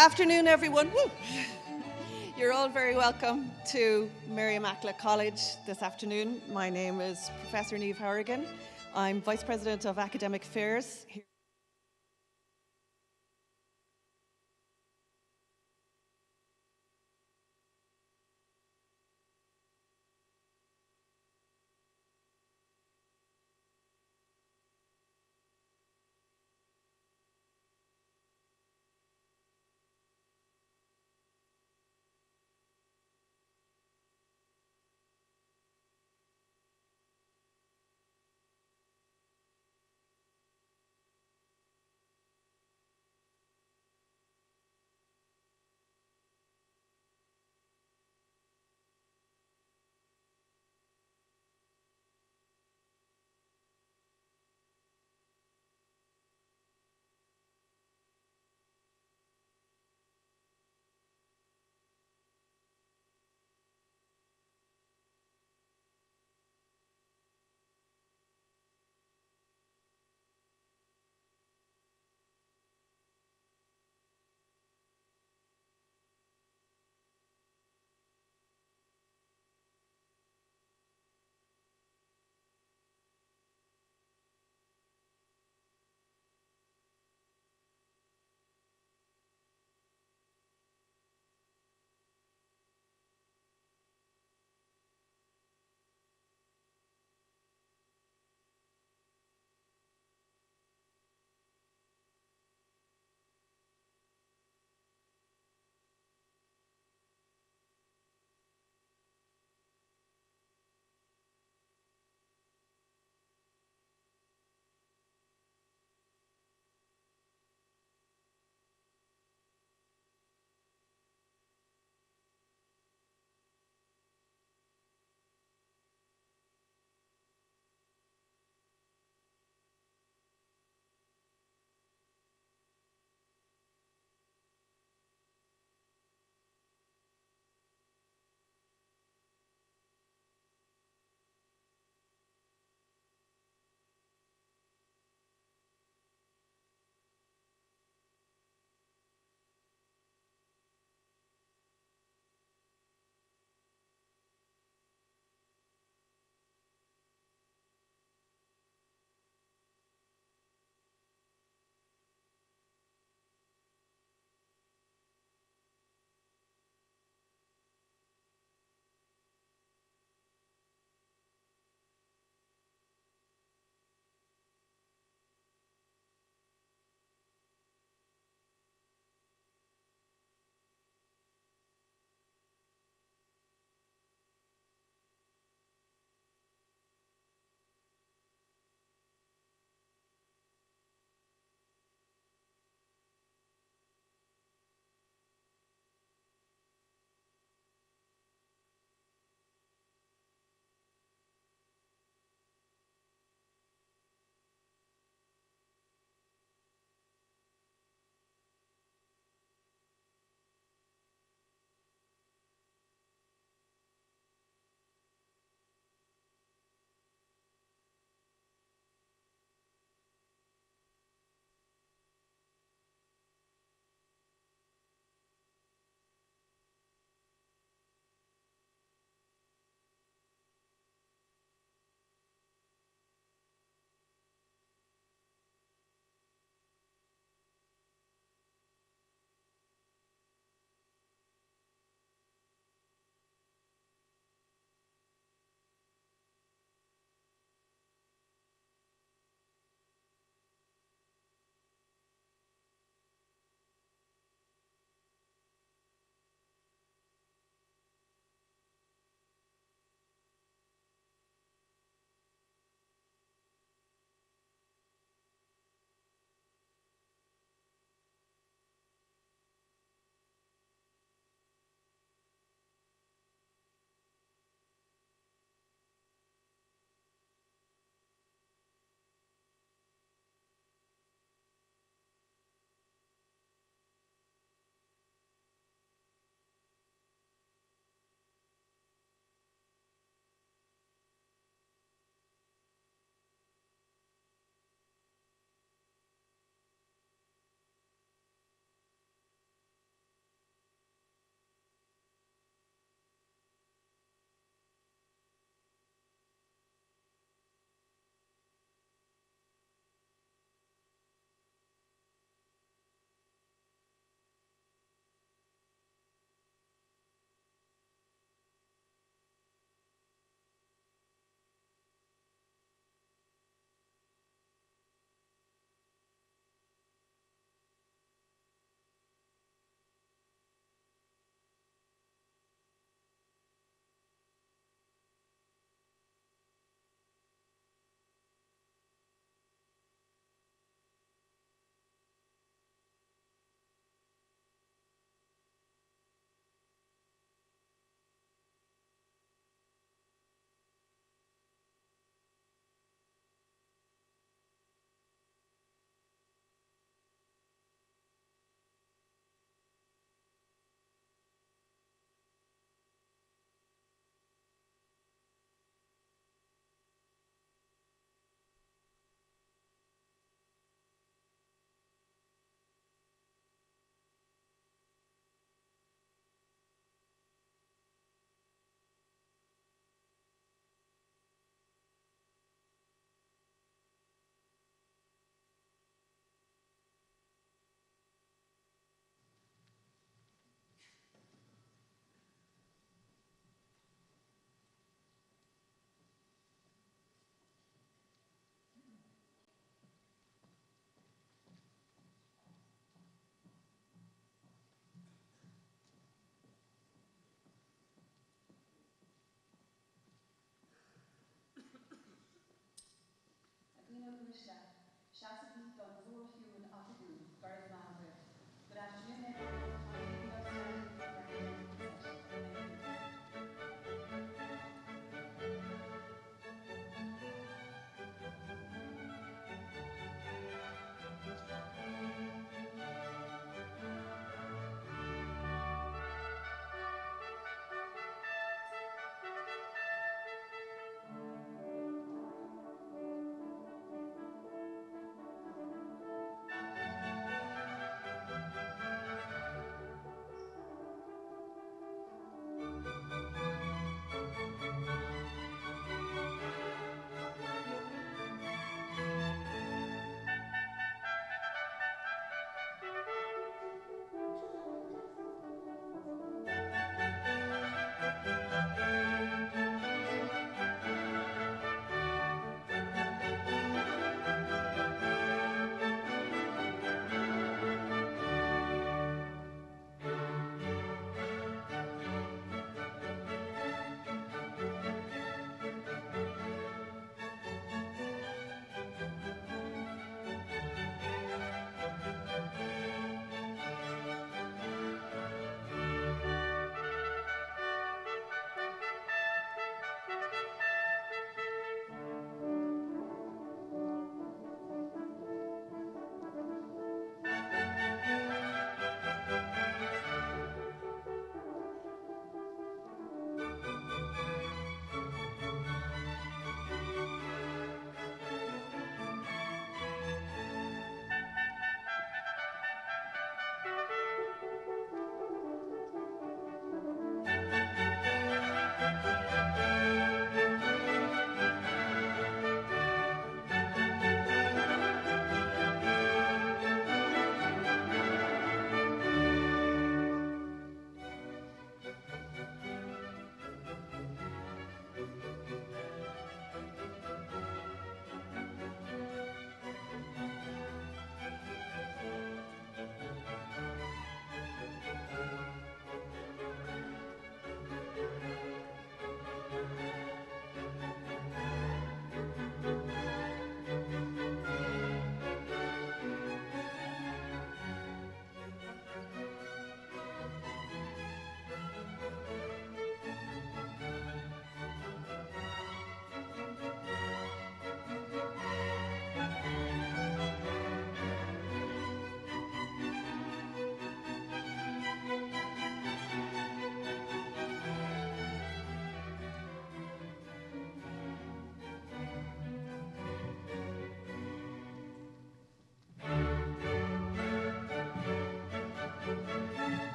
Afternoon, everyone. Woo. You're all very welcome to Mary Immaculate College this afternoon. My name is Professor Niamh Harrigan. I'm Vice President of Academic Affairs here.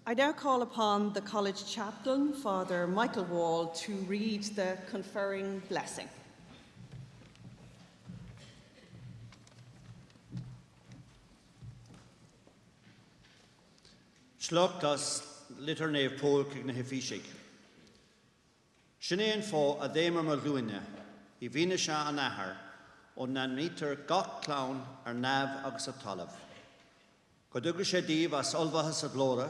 I now call upon the college chaplain, Father Michael Wall, to read the conferring blessing. Slachtas litter nef pól na hifishig. Sinean fó a dhéimar mar luine, I bhíne se an ahar, ó na nítar gach clown nav agus a talamh. Go dúgus sé díomh as olbhathas a glóra,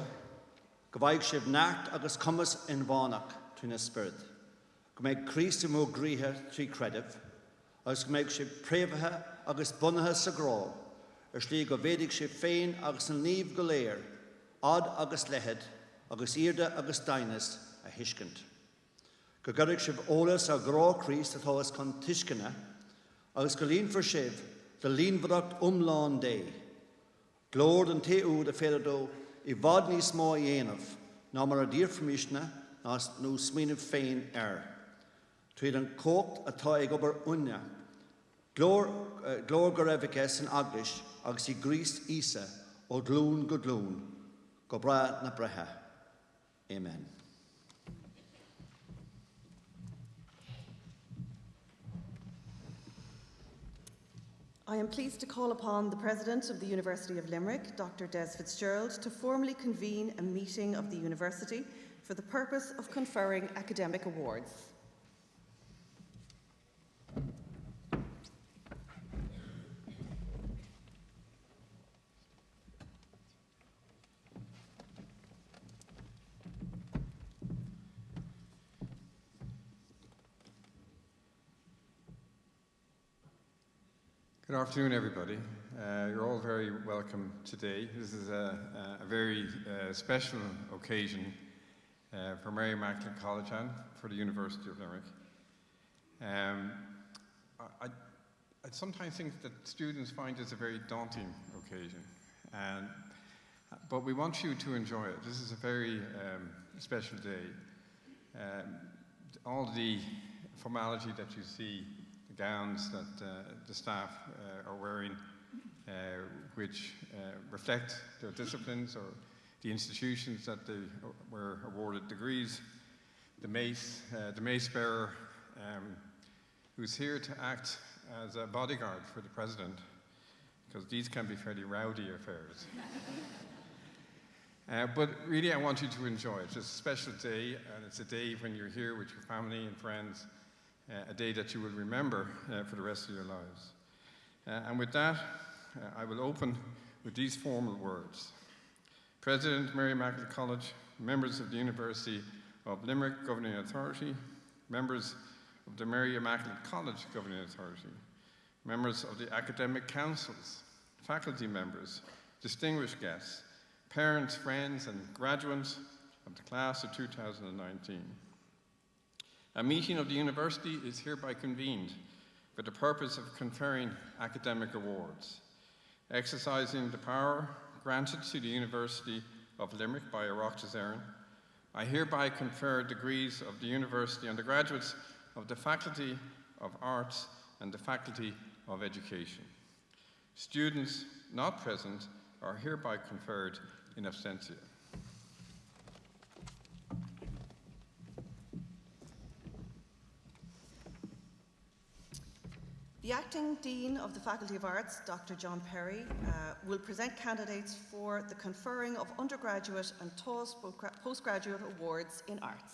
go bhaig sibh nacht agus cumas in bhánach tún na spirit. Go méid Christ mó gríthe trí credibh, agus go méid sibh préomhathe agus bunathe sa grá, slí go bhéidig sibh féin agus an líomh go léir, ad agus lehead, agus irde agus dainas a hiiscint. Go gurigh sibh ólas a grá Christ atá as chun tuiscinne, agus go líon for sibh de líonbhreacht umláin dé. Glór an taú de féidir I bhd níos mó dhéanamh, ná mar a dtír fomíisne nó smíanamh féin Tríd an cócht atá ag obair unne. Glór go raibh san aglis agus I gríst ísa ó glún go glún, go bra na brethe. Amen. I am pleased to call upon the President of the University of Limerick, Dr. Des Fitzgerald, to formally convene a meeting of the University for the purpose of conferring academic awards. Good afternoon, everybody. You're all very welcome today. This is a very special occasion for Mary Immaculate College and for the University of Limerick. I sometimes think that students find this a very daunting occasion, but we want you to enjoy it. This is a very special day. All the formality that you see, gowns that the staff are wearing, which reflect their disciplines or the institutions that they were awarded degrees. The mace bearer, who's here to act as a bodyguard for the president, because these can be fairly rowdy affairs. But really, I want you to enjoy it. It's a special day, and it's a day when you're here with your family and friends. A day that you will remember for the rest of your lives. And with that, I will open with these formal words. President, Mary Immaculate College, members of the University of Limerick Governing Authority, members of the Mary Immaculate College Governing Authority, members of the academic councils, faculty members, distinguished guests, parents, friends, and graduates of the class of 2019. A meeting of the university is hereby convened for the purpose of conferring academic awards. Exercising the power granted to the University of Limerick by Oireachtas Éireann, I hereby confer degrees of the university undergraduates of the Faculty of Arts and the Faculty of Education. Students not present are hereby conferred in absentia. The Acting Dean of the Faculty of Arts, Dr. John Perry, will present candidates for the conferring of undergraduate and postgraduate awards in arts.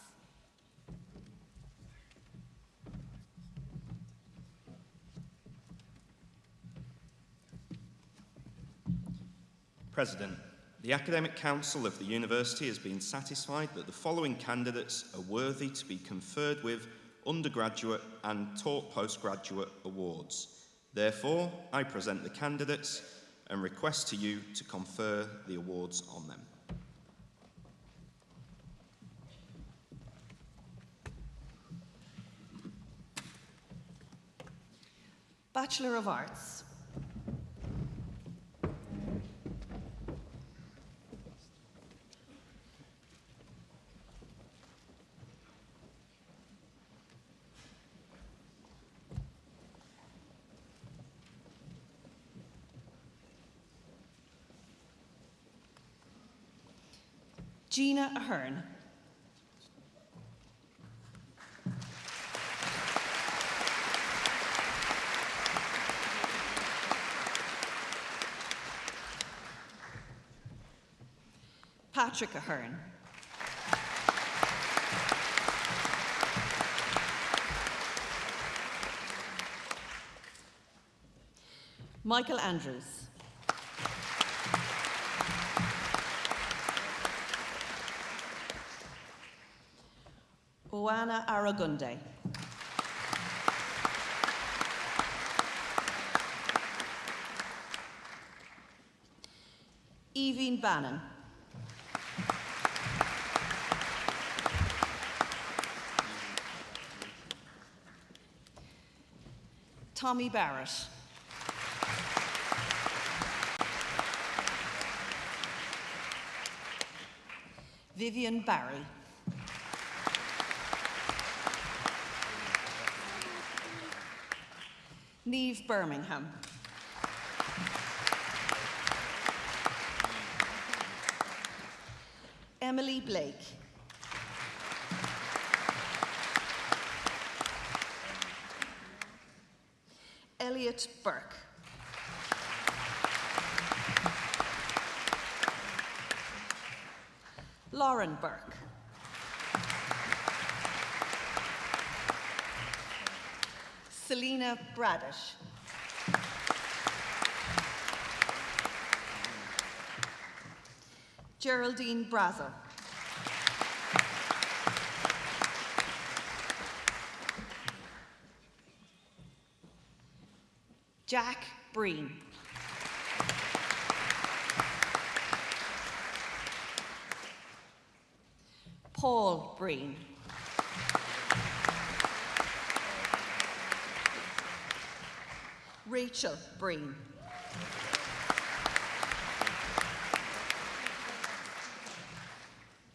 President, the Academic Council of the University has been satisfied that the following candidates are worthy to be conferred with undergraduate and taught postgraduate awards. Therefore, I present the candidates and request to you to confer the awards on them. Bachelor of Arts. Gina Ahern. Patrick Ahern. Michael Andrews. Oana Aragunde. Evine Bannon. Tommy Barrett. Vivian Barry. Niamh Birmingham. Emily Blake. Elliot Burke. Lauren Burke. Selena Bradish. Geraldine Brazer. Jack Breen. Paul Breen. Rachel Breen.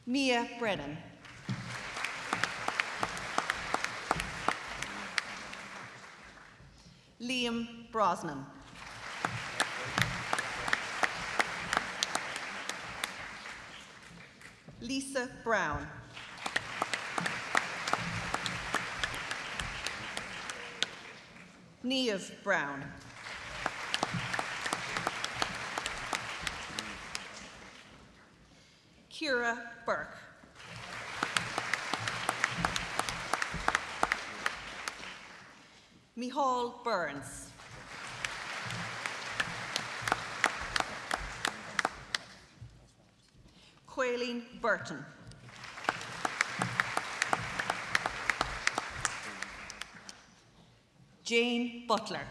Mia Brennan. Liam Brosnan. Lisa Brown. Niamh Brown. Ciara Burke. Micheál Burns. Quaileen Burton. Jane Butler.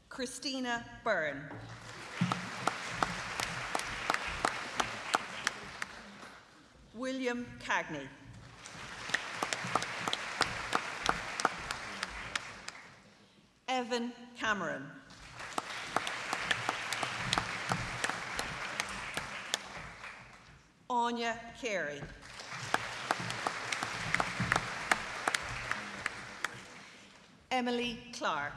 Christina Byrne. William Cagney. Evan Cameron. Anya Carey. Emily Clark.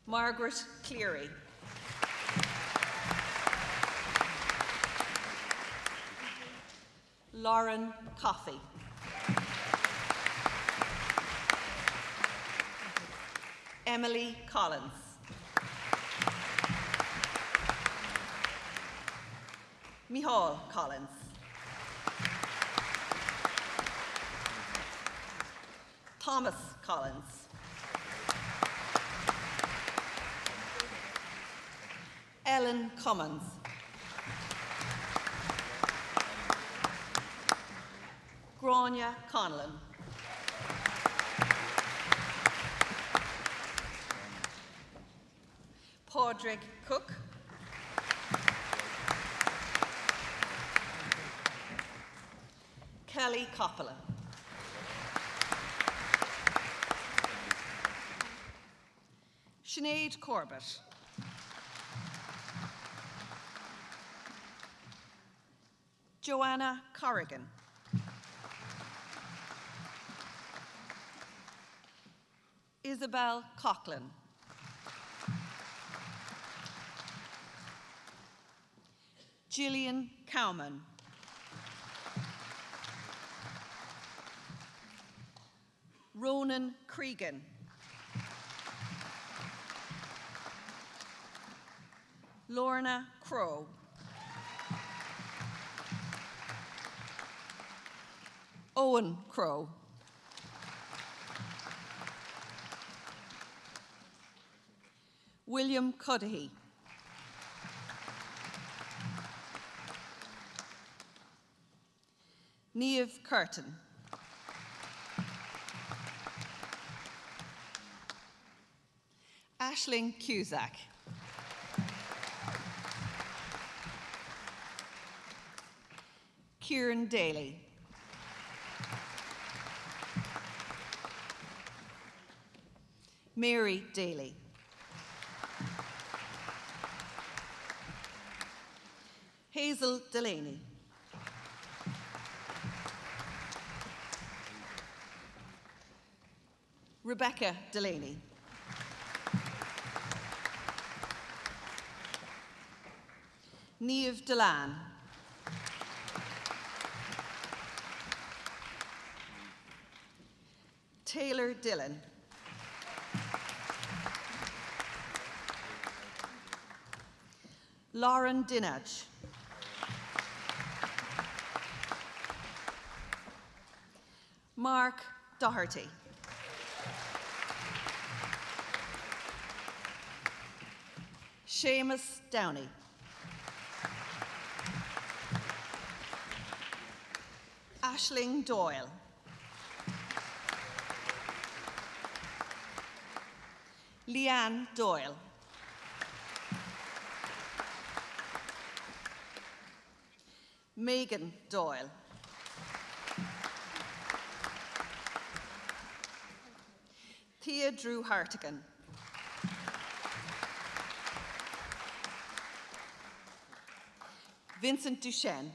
Margaret Cleary. Lauren Coffey. Emily Collins. Micheál Collins. Thomas Collins. Ellen Cummins. Grania Conlon. Padraig Cook. Kelly Coppola. Sinead Corbett. Joanna Corrigan. Isabel Coughlin. Gillian Cowman. Ronan Cregan. Lorna Crow. Owen Crow. William Cudahy. Niamh Curtin. Aisling Cusack. Kieran Daly. Mary Daly. Hazel Delaney. Rebecca Delaney. Niamh Delan. Taylor Dillon. Lauren Dinaj. Mark Doherty. Seamus Downey. Aisling Doyle. Leanne Doyle. Megan Doyle. Thea Drew Hartigan. Vincent Duchesne.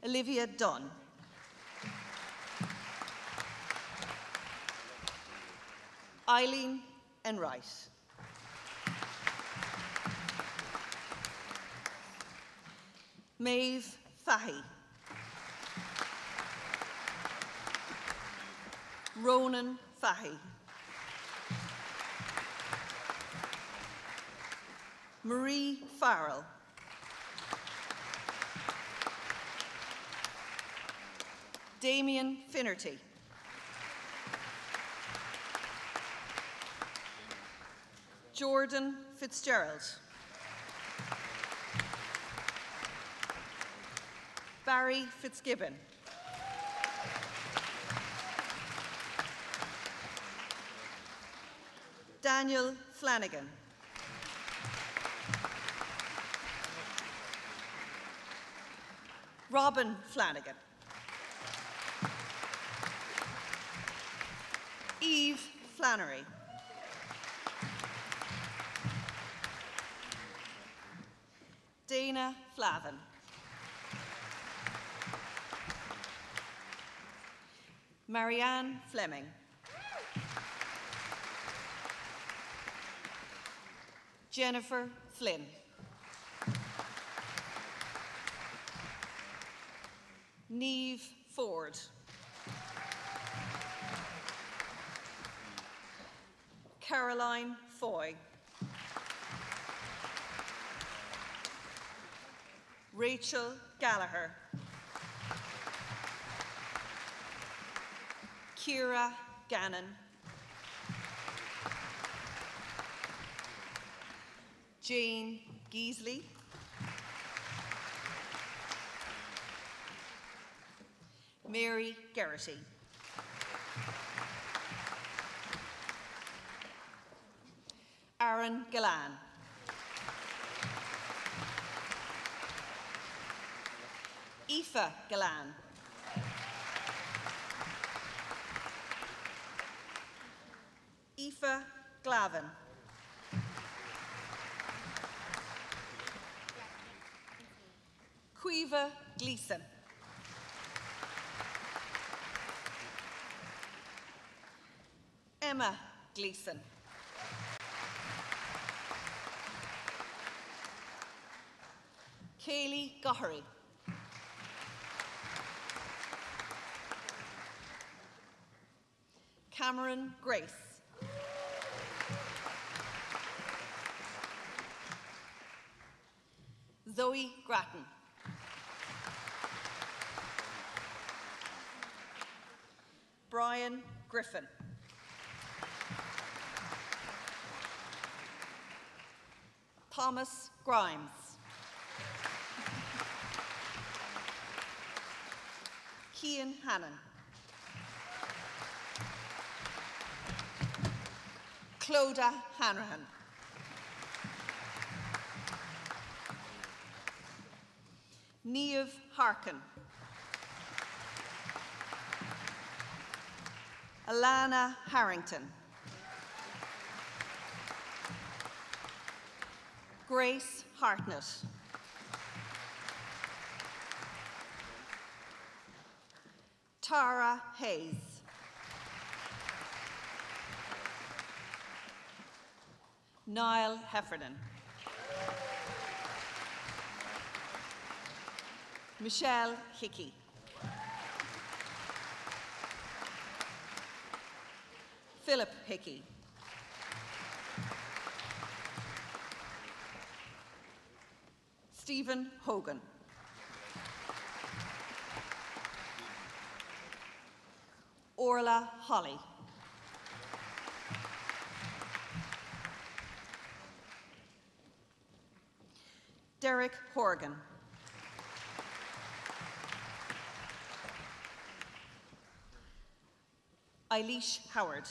Olivia Dunn. Eileen Enright. Maeve Fahy. Ronan Fahy. Marie Farrell. Damien Finnerty. Jordan Fitzgerald. Barry Fitzgibbon. Daniel Flanagan. Robin Flanagan. Eve Flannery. Dana Flavin. Marianne Fleming. Jennifer Flynn. Niamh Ford. Caroline Foy. Rachel Gallagher. Ciara Gannon. Jane Geasley. Mary Geraghty. Aaron Galan. Aoife Galan. Aoife Glavin. Caoimhe Gleeson. Emma Gleeson. Kaylee Gohary. Cameron Grace. Zoe Grattan. Brian Griffin. Thomas Grimes. Cian Hannon. Clodagh Hanrahan. Niamh Harkin. Alana Harrington. Grace Hartnett. Tara Hayes. Niall Heffernan. Michelle Hickey. Philip Hickey. Stephen Hogan. Orla Holly. Derek Horgan. Eilish Howard.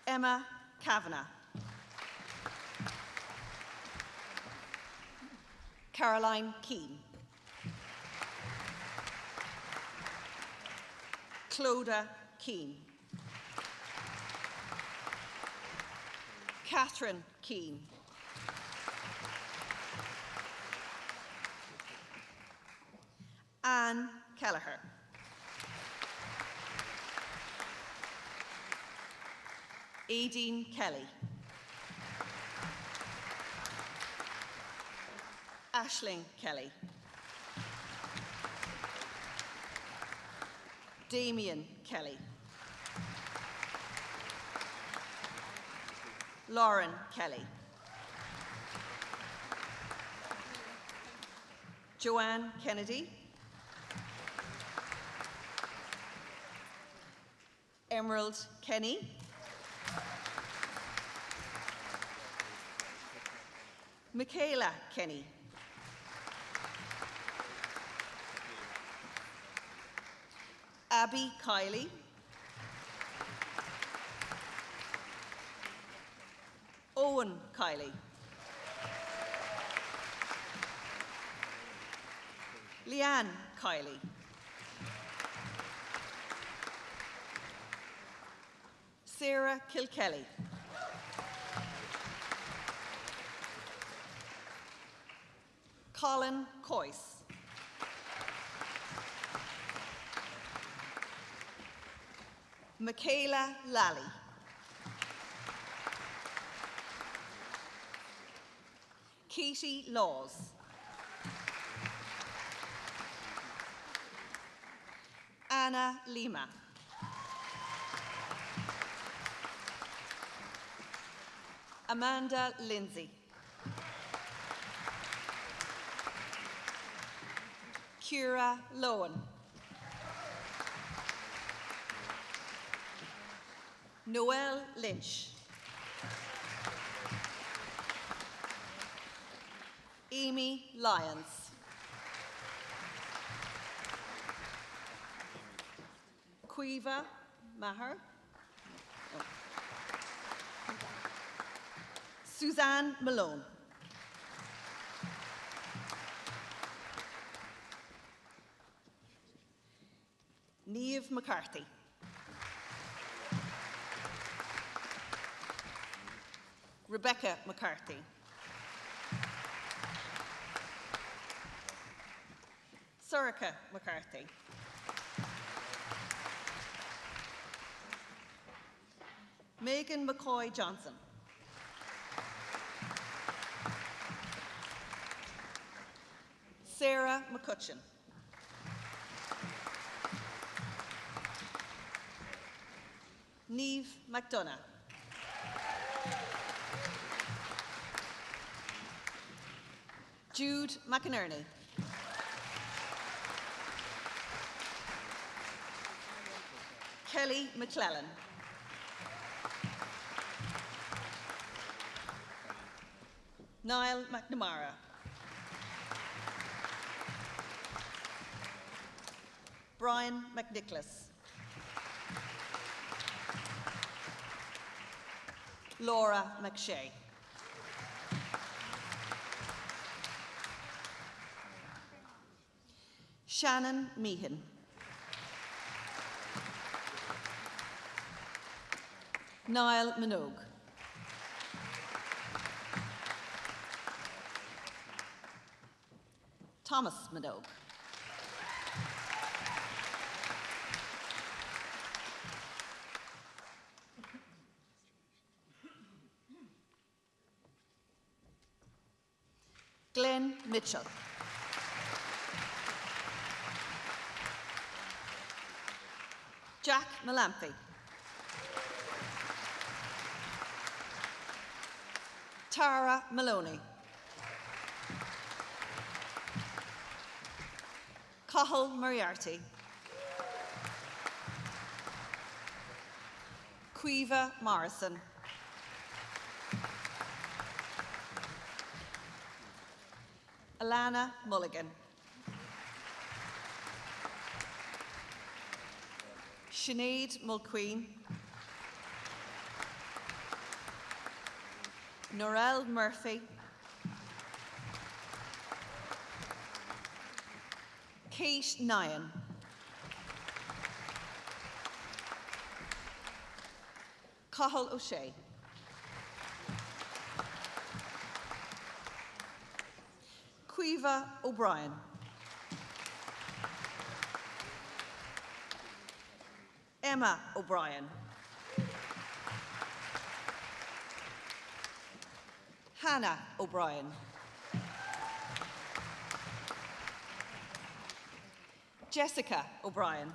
Emma Kavanagh. Caroline Keane. Clodagh Keane. Catherine Keane. Anne Kelleher. Aideen Kelly. Aisling Kelly. Damien Kelly. Lauren Kelly. Joanne Kennedy. Emerald Kenny. Michaela Kenny. Abby Kiley. Owen Kiley. Leanne Kiley. Sarah Kilkelly. Colin Coyce. Michaela Lally. Katie Laws. Anna Lima. Amanda Lindsay. Ciara Lowen. Noelle Lynch. Amy Lyons. Quiva Maher. Oh. Suzanne Malone. Niamh McCarthy. Rebecca McCarthy. Sorcha McCarthy. Megan McCoy Johnson. Sarah McCutcheon. Niamh McDonough. Jude McInerney. Kelly McClellan. Niall McNamara. Brian McNicholas. Laura McShay. Shannon Meehan. Niall Minogue. Thomas Minogue. Glenn Mitchell. Jack Malamphy. Tara Maloney. Cathal Moriarty. Quiva Morrison. Alana Mulligan. Sinead Mulqueen. Norelle Murphy. Kate Nyan. Cathal O'Shea. Quiva O'Brien. Emma O'Brien. Hannah O'Brien. Jessica O'Brien.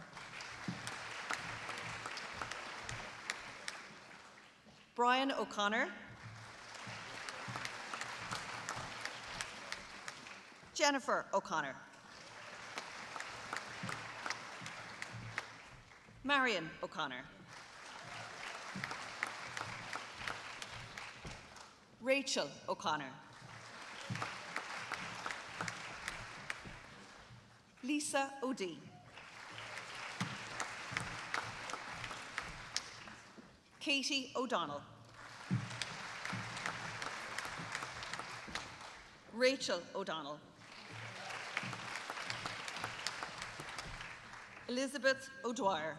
Brian O'Connor. Jennifer O'Connor. Marion O'Connor. Rachel O'Connor. Lisa O'Dea. Katie O'Donnell. Rachel O'Donnell. Elizabeth O'Dwyer.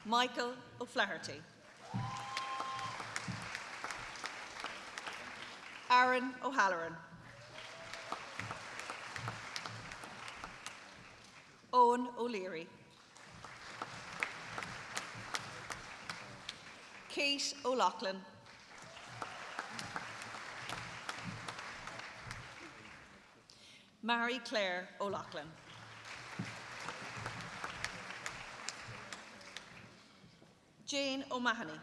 Michael O'Flaherty. Aaron O'Halloran. Owen O'Leary. Kate O'Loughlin. Mary Claire O'Loughlin. Jane O'Mahony.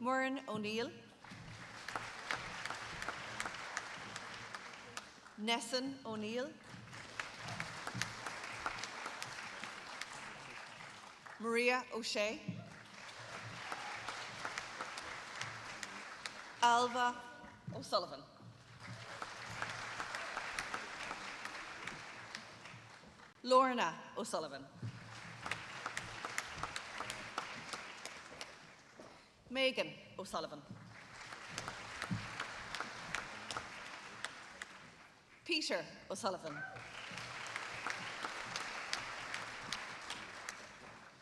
Muireann O'Neill. Nessun O'Neill. Maria O'Shea. Alva O'Sullivan. Lorna O'Sullivan. Megan O'Sullivan. Peter O'Sullivan.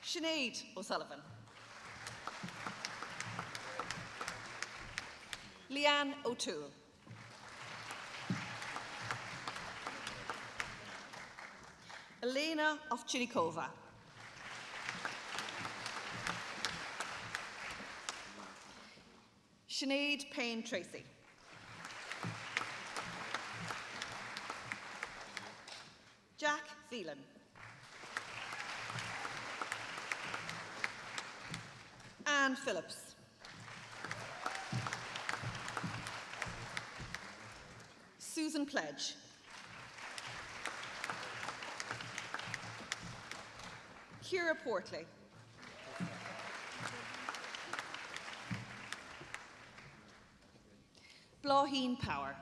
Sinead O'Sullivan. Leanne O'Toole. Elena Ovchinikova. Sinead Payne-Tracy. Jack Phelan. Anne Phillips. Susan Pledge. Ciara Portley. Blaheen Power.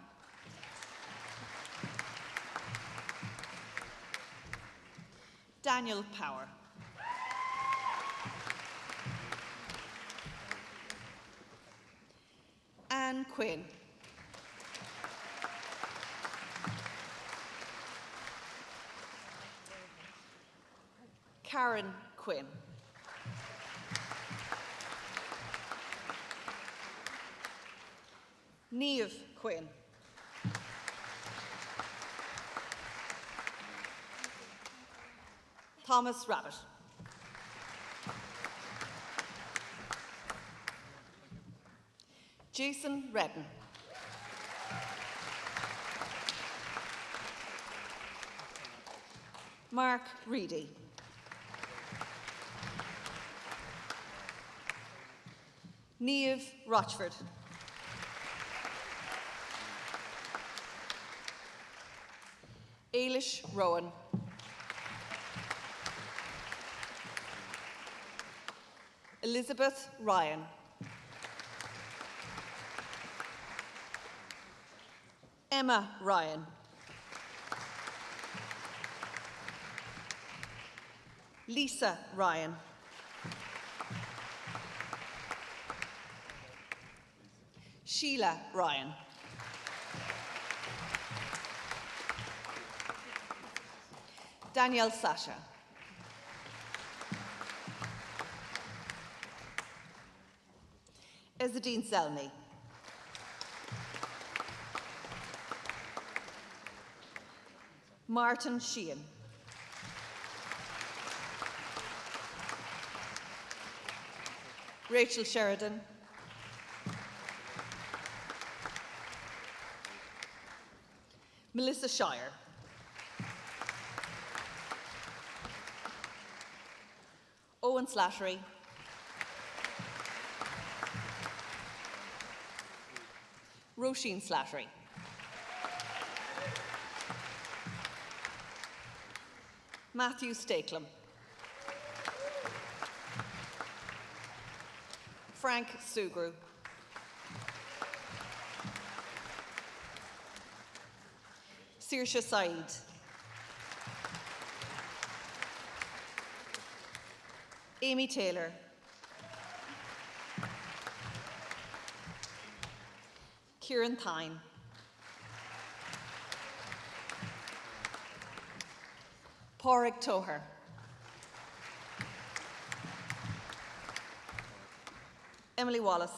Daniel Power. Anne Quinn. Karen Quinn. Niamh Quinn. Thomas Rabbit. Jason Redden. Mark Reedy. Niamh Rochford. Ailish Rowan. Elizabeth Ryan. Emma Ryan. Lisa Ryan. Sheila Ryan. Danielle Sasha. Ezzedine Zelny. Martin Sheehan. Rachel Sheridan. Melissa Shire. Owen Slattery. Roisin Slattery. Matthew Stakelum. Frank Sugru. Saoirse Said. Amy Taylor. Kieran Thine. Pádraig Toher. Emily Wallace.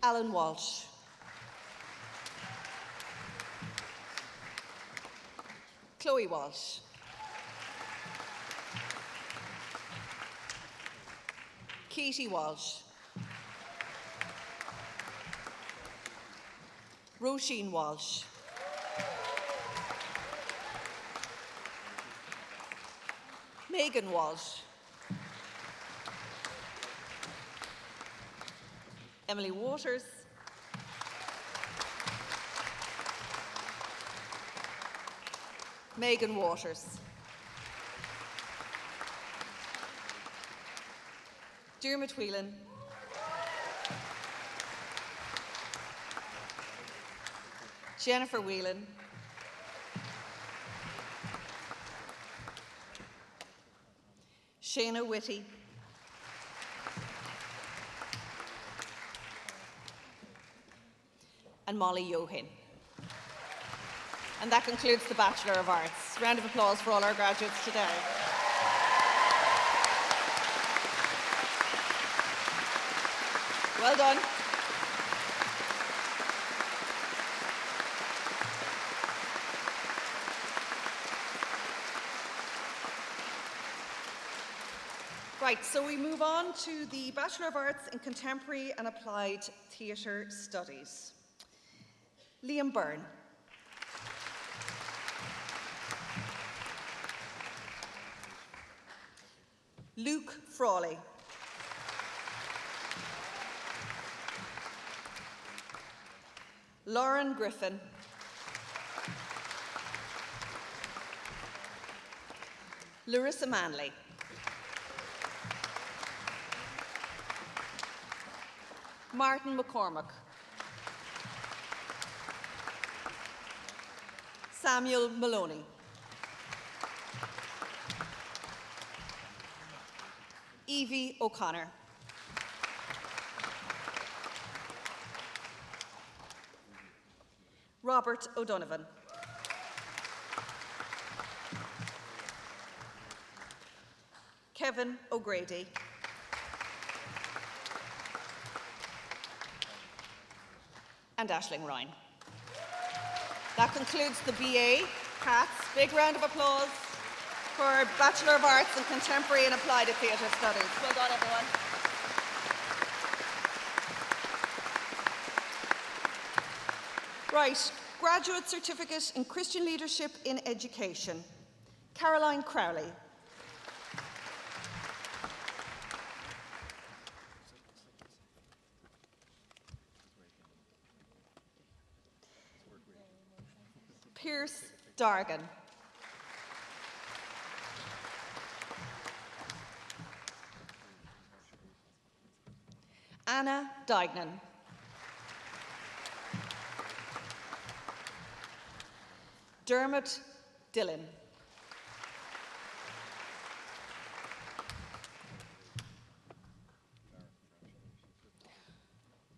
Alan Walsh. Chloe Walsh. Katie Walsh. Roisin Walsh. Megan Walsh. Emily Waters. Megan Waters. Dermot Whelan. Jennifer Whelan. Shayna Whitty. And Molly Yohin. And that concludes the Bachelor of Arts. Round of applause for all our graduates today. Well done. Right, so we move on to the Bachelor of Arts in Contemporary and Applied Theatre Studies. Liam Byrne. Luke Frawley. Lauren Griffin. Larissa Manley. Martin McCormick. Samuel Maloney. Evie O'Connor. Robert O'Donovan. Kevin O'Grady. And Aisling Ryan. That concludes the BA. Cats, big round of applause for Bachelor of Arts in Contemporary and Applied Theatre Studies. Well done, everyone. Right, Graduate Certificate in Christian Leadership in Education. Caroline Crowley. Pierce Dargan. Anna Dignan. Dermot Dillon.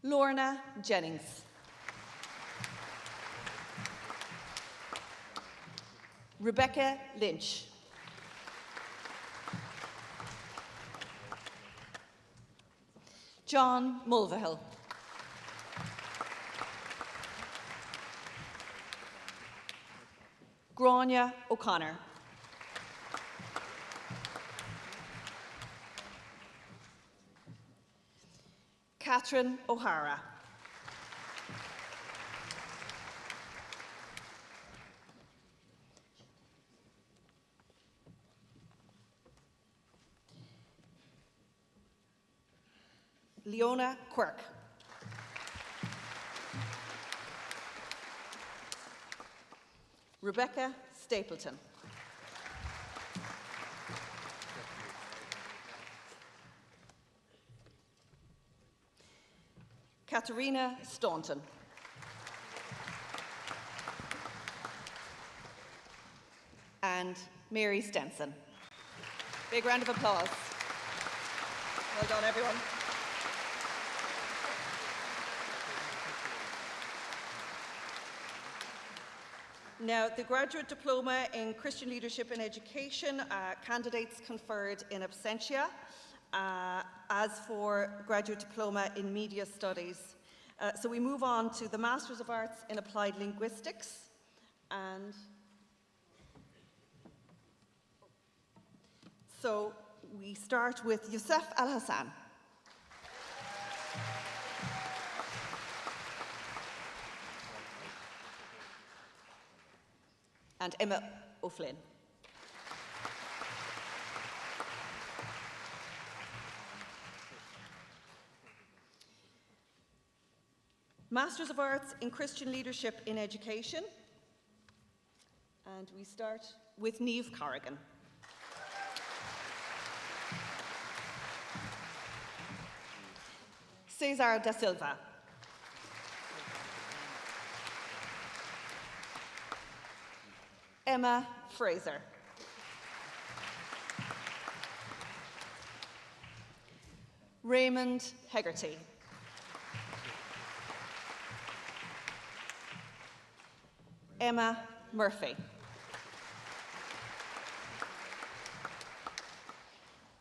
Lorna Jennings. Rebecca Lynch. John Mulvihill. Grania O'Connor. Catherine O'Hara. Leona Quirk. Rebecca Stapleton. Katharina Staunton. And Mary Stenson. Big round of applause. Well done, everyone. Now, the Graduate Diploma in Christian Leadership in Education, candidates conferred in absentia. As for Graduate Diploma in Media Studies. So we move on to the Masters of Arts in Applied Linguistics. And so we start with Youssef Al-Hassan. And Emma O'Flynn. Masters of Arts in Christian Leadership in Education. And we start with Niamh Corrigan. Cesar da Silva. Emma Fraser. Raymond Hegarty. Emma Murphy.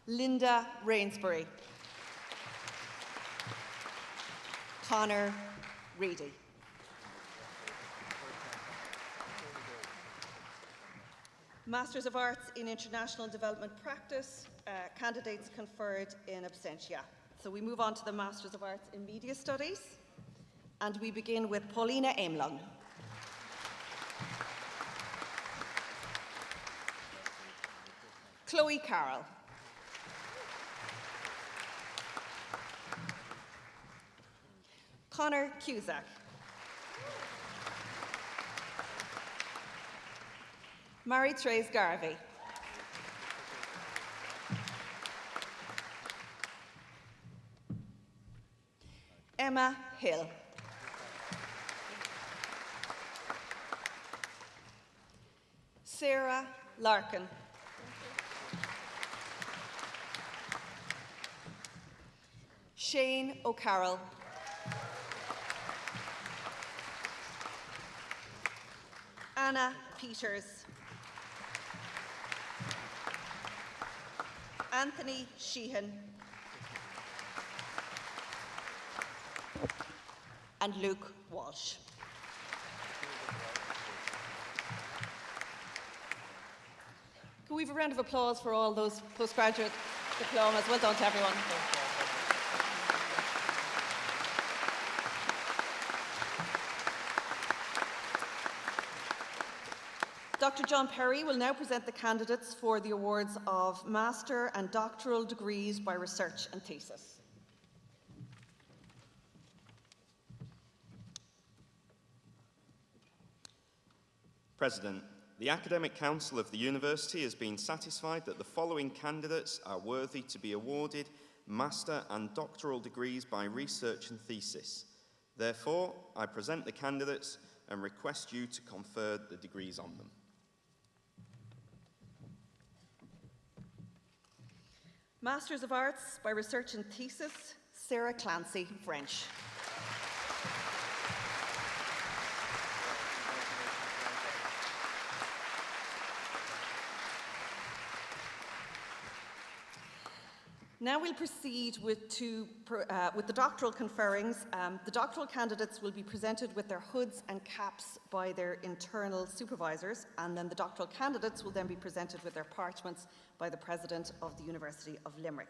Linda Rainsbury. Connor Reedy. Masters of Arts in International Development Practice, candidates conferred in absentia. So we move on to the Masters of Arts in Media Studies, and we begin with Paulina Aimlung. Chloe Carroll. Connor Cusack. Marie-Therese Garvey. Emma Hill. Sarah Larkin. Shane O'Carroll. Anna Peters. Anthony Sheehan. And Luke Walsh. Can we have a round of applause for all those postgraduate diplomas? Well done to everyone. Dr. John Perry will now present the candidates for the awards of Master and Doctoral degrees by research and thesis. President, the Academic Council of the University has been satisfied that the following candidates are worthy to be awarded Master and Doctoral degrees by research and thesis. Therefore, I present the candidates and request you to confer the degrees on them. Masters of Arts by Research and Thesis, Sarah Clancy, French. Now we'll proceed with the doctoral conferrings. The doctoral candidates will be presented with their hoods and caps by their internal supervisors, and then the doctoral candidates will then be presented with their parchments by the President of the University of Limerick.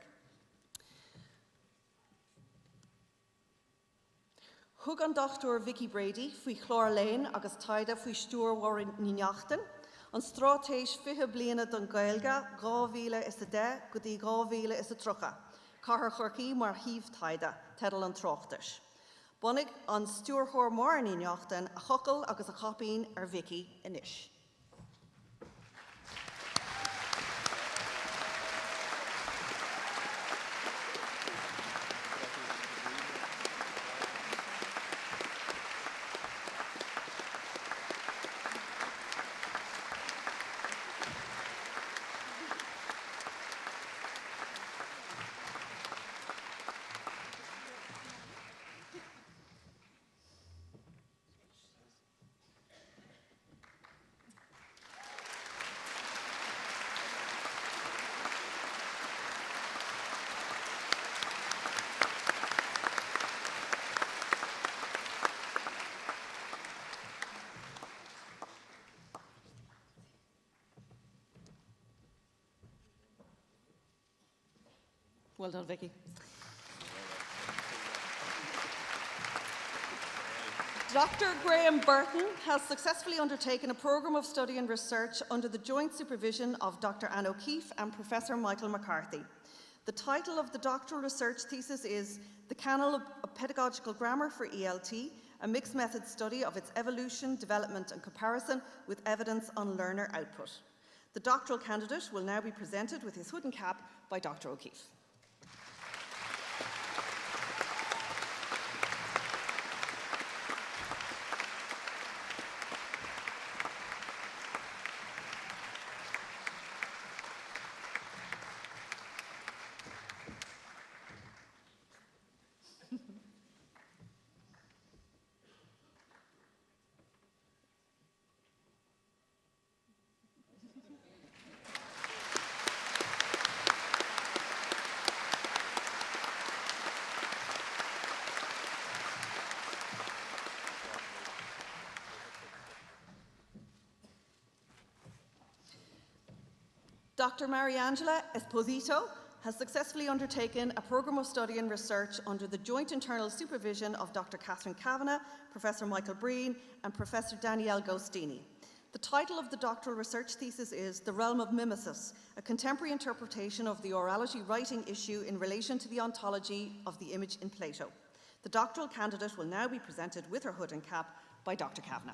Thug an Dr. Vicky Brady, fui chlár Lane agus taida fui stúr war níneachtan, an strátéis fithe bliana don Gaelga, 2010 go dtí 2030, Cahar chorcaí mar híomh taida, tedal an tráchtais. Bunig an stúrthór mar níneachtan a chocail agus a chapín ar Vicky inis. Well done, Vicky. Dr. Graham Burton has successfully undertaken a programme of study and research under the joint supervision of Dr. Anne O'Keefe and Professor Michael McCarthy. The title of the doctoral research thesis is The Canal of Pedagogical Grammar for ELT, a mixed method study of its evolution, development and comparison with evidence on learner output. The doctoral candidate will now be presented with his hood and cap by Dr. O'Keefe. Dr. Mariangela Esposito has successfully undertaken a programme of study and research under the joint internal supervision of Dr. Catherine Kavanagh, Professor Michael Breen, and Professor Danielle Gostini. The title of the doctoral research thesis is The Realm of Mimesis, a contemporary interpretation of the orality writing issue in relation to the ontology of the image in Plato. The doctoral candidate will now be presented with her hood and cap by Dr. Kavanagh.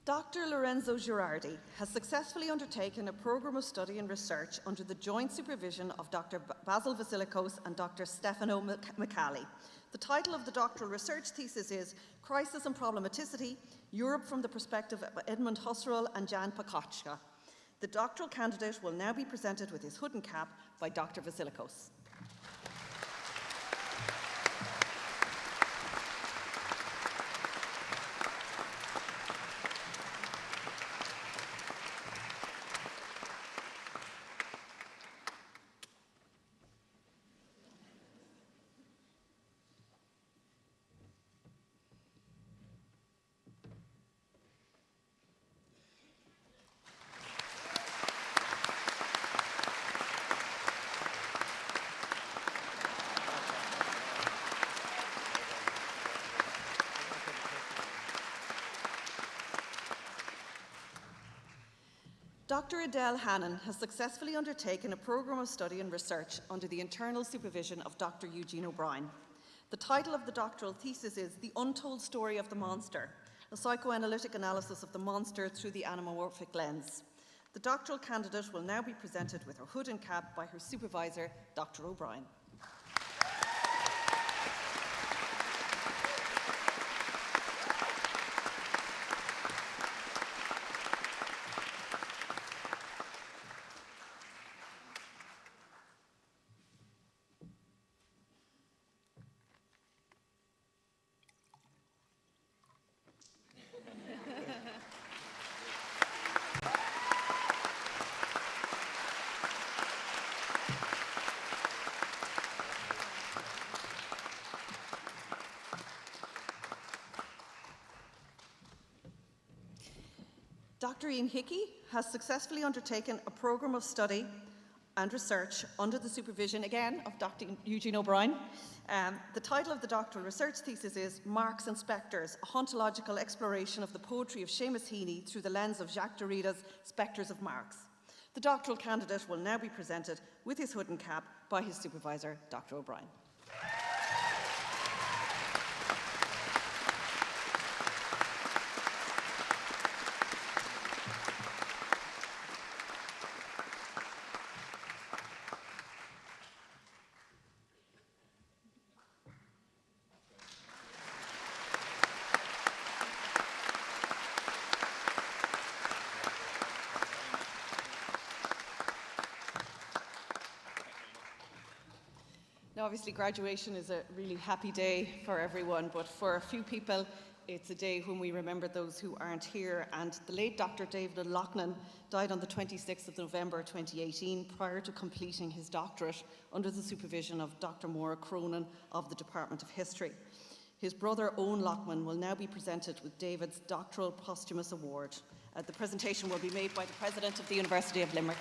Dr. Lorenzo Girardi has successfully undertaken a programme of study and research under the joint supervision of Dr. Basil Vasilikos and Dr. Stefano Micali. The title of the doctoral research thesis is Crisis and Problematicity, Europe from the Perspective of Edmund Husserl and Jan Pakochka. The doctoral candidate will now be presented with his hood and cap by Dr. Vasilikos. Dr. Adele Hannon has successfully undertaken a programme of study and research under the internal supervision of Dr. Eugene O'Brien. The title of the doctoral thesis is The Untold Story of the Monster, a psychoanalytic analysis of the monster through the anamorphic lens. The doctoral candidate will now be presented with her hood and cap by her supervisor, Dr. O'Brien. Dr. Ian Hickey has successfully undertaken a programme of study and research under the supervision, again, of Dr. Eugene O'Brien. The title of the doctoral research thesis is Marks and Spectres, a hauntological exploration of the poetry of Seamus Heaney through the lens of Jacques Derrida's Spectres of Marx. The doctoral candidate will now be presented with his hood and cap by his supervisor, Dr. O'Brien. Now, obviously, graduation is a really happy day for everyone, but for a few people, it's a day when we remember those who aren't here. And the late Dr. David O'Loughlin died on the 26th of November 2018 prior to completing his doctorate under the supervision of Dr. Maura Cronin of the Department of History. His brother Owen Loughlin will now be presented with David's Doctoral Posthumous Award. The presentation will be made by the President of the University of Limerick.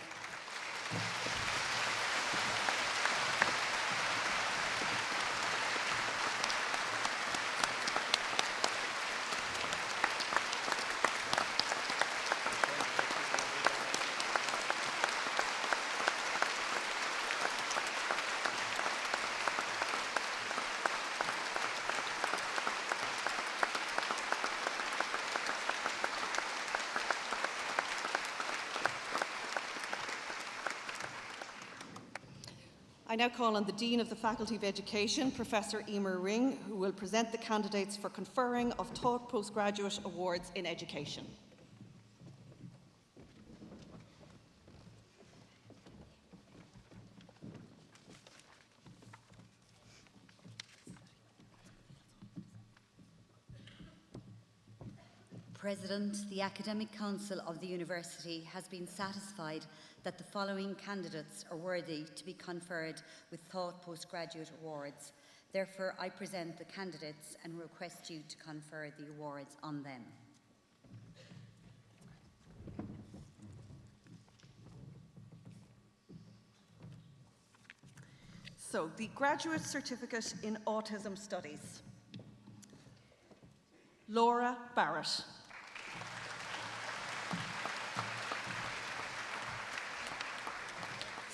now call on the Dean of the Faculty of Education, Professor Emer Ring, who will present the candidates for conferring of taught postgraduate awards in education. President, the Academic Council of the University has been satisfied that the following candidates are worthy to be conferred with Thought Postgraduate Awards. Therefore, I present the candidates and request you to confer the awards on them. So, the Graduate Certificate in Autism Studies. Laura Barrett.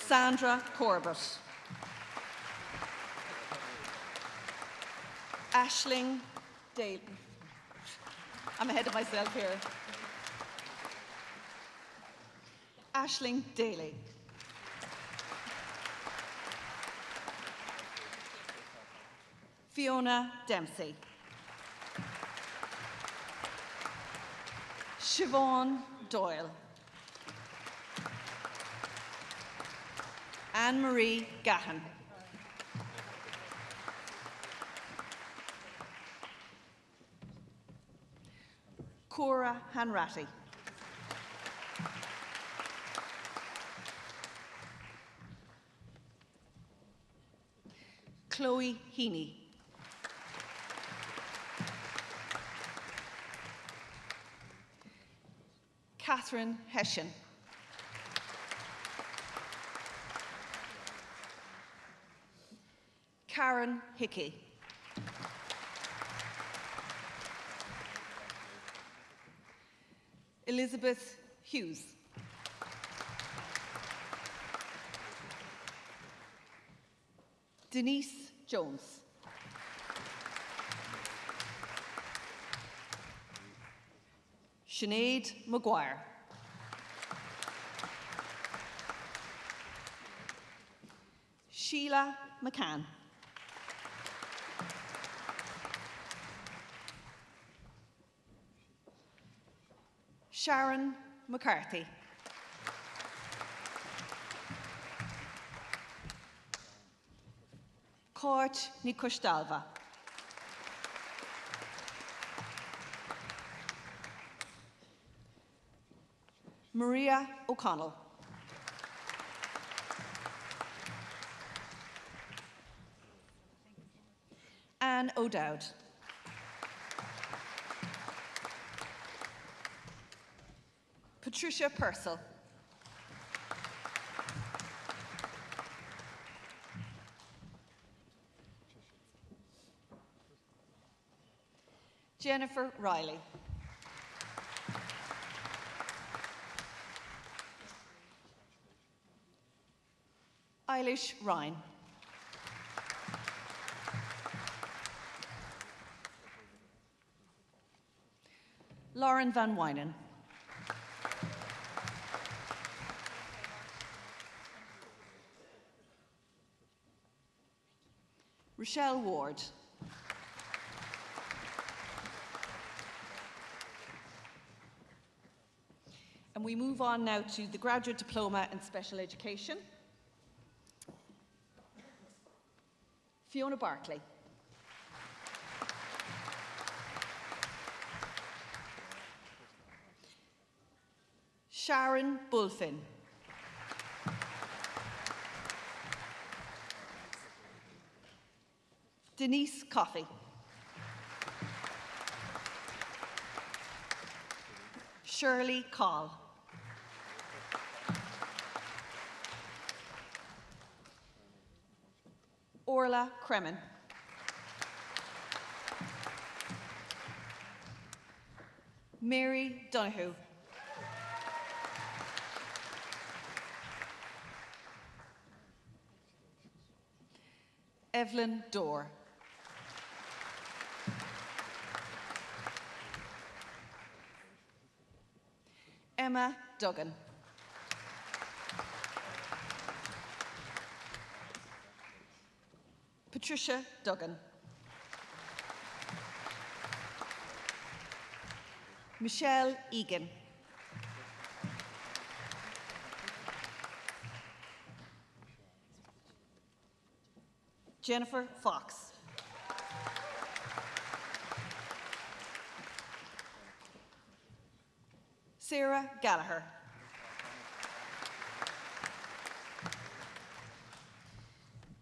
Sandra Corbett. Aisling Daly. I'm ahead of myself here. Aisling Daly. Fiona Dempsey. Siobhan Doyle. Anne-Marie Gahan. Cora Hanratty. Chloe Heaney. Catherine Hession. Karen Hickey. Elizabeth Hughes. Denise Jones. Sinead Maguire. Sheila McCann. Sharon McCarthy. Cort Nikushdalva. Maria O'Connell. Anne O'Dowd. Patricia Purcell. Jennifer Riley. Eilish Ryan. Lauren Van Wynen. Rochelle Ward. And we move on now to the Graduate Diploma in Special Education. Fiona Barclay. Sharon Bulfin. Denise Coffey. Shirley Call. Orla Kremen. Mary Donoghue. Evelyn Dorr. Emma Duggan. Patricia Duggan. Michelle Egan. Jennifer Fox. Sarah Gallagher.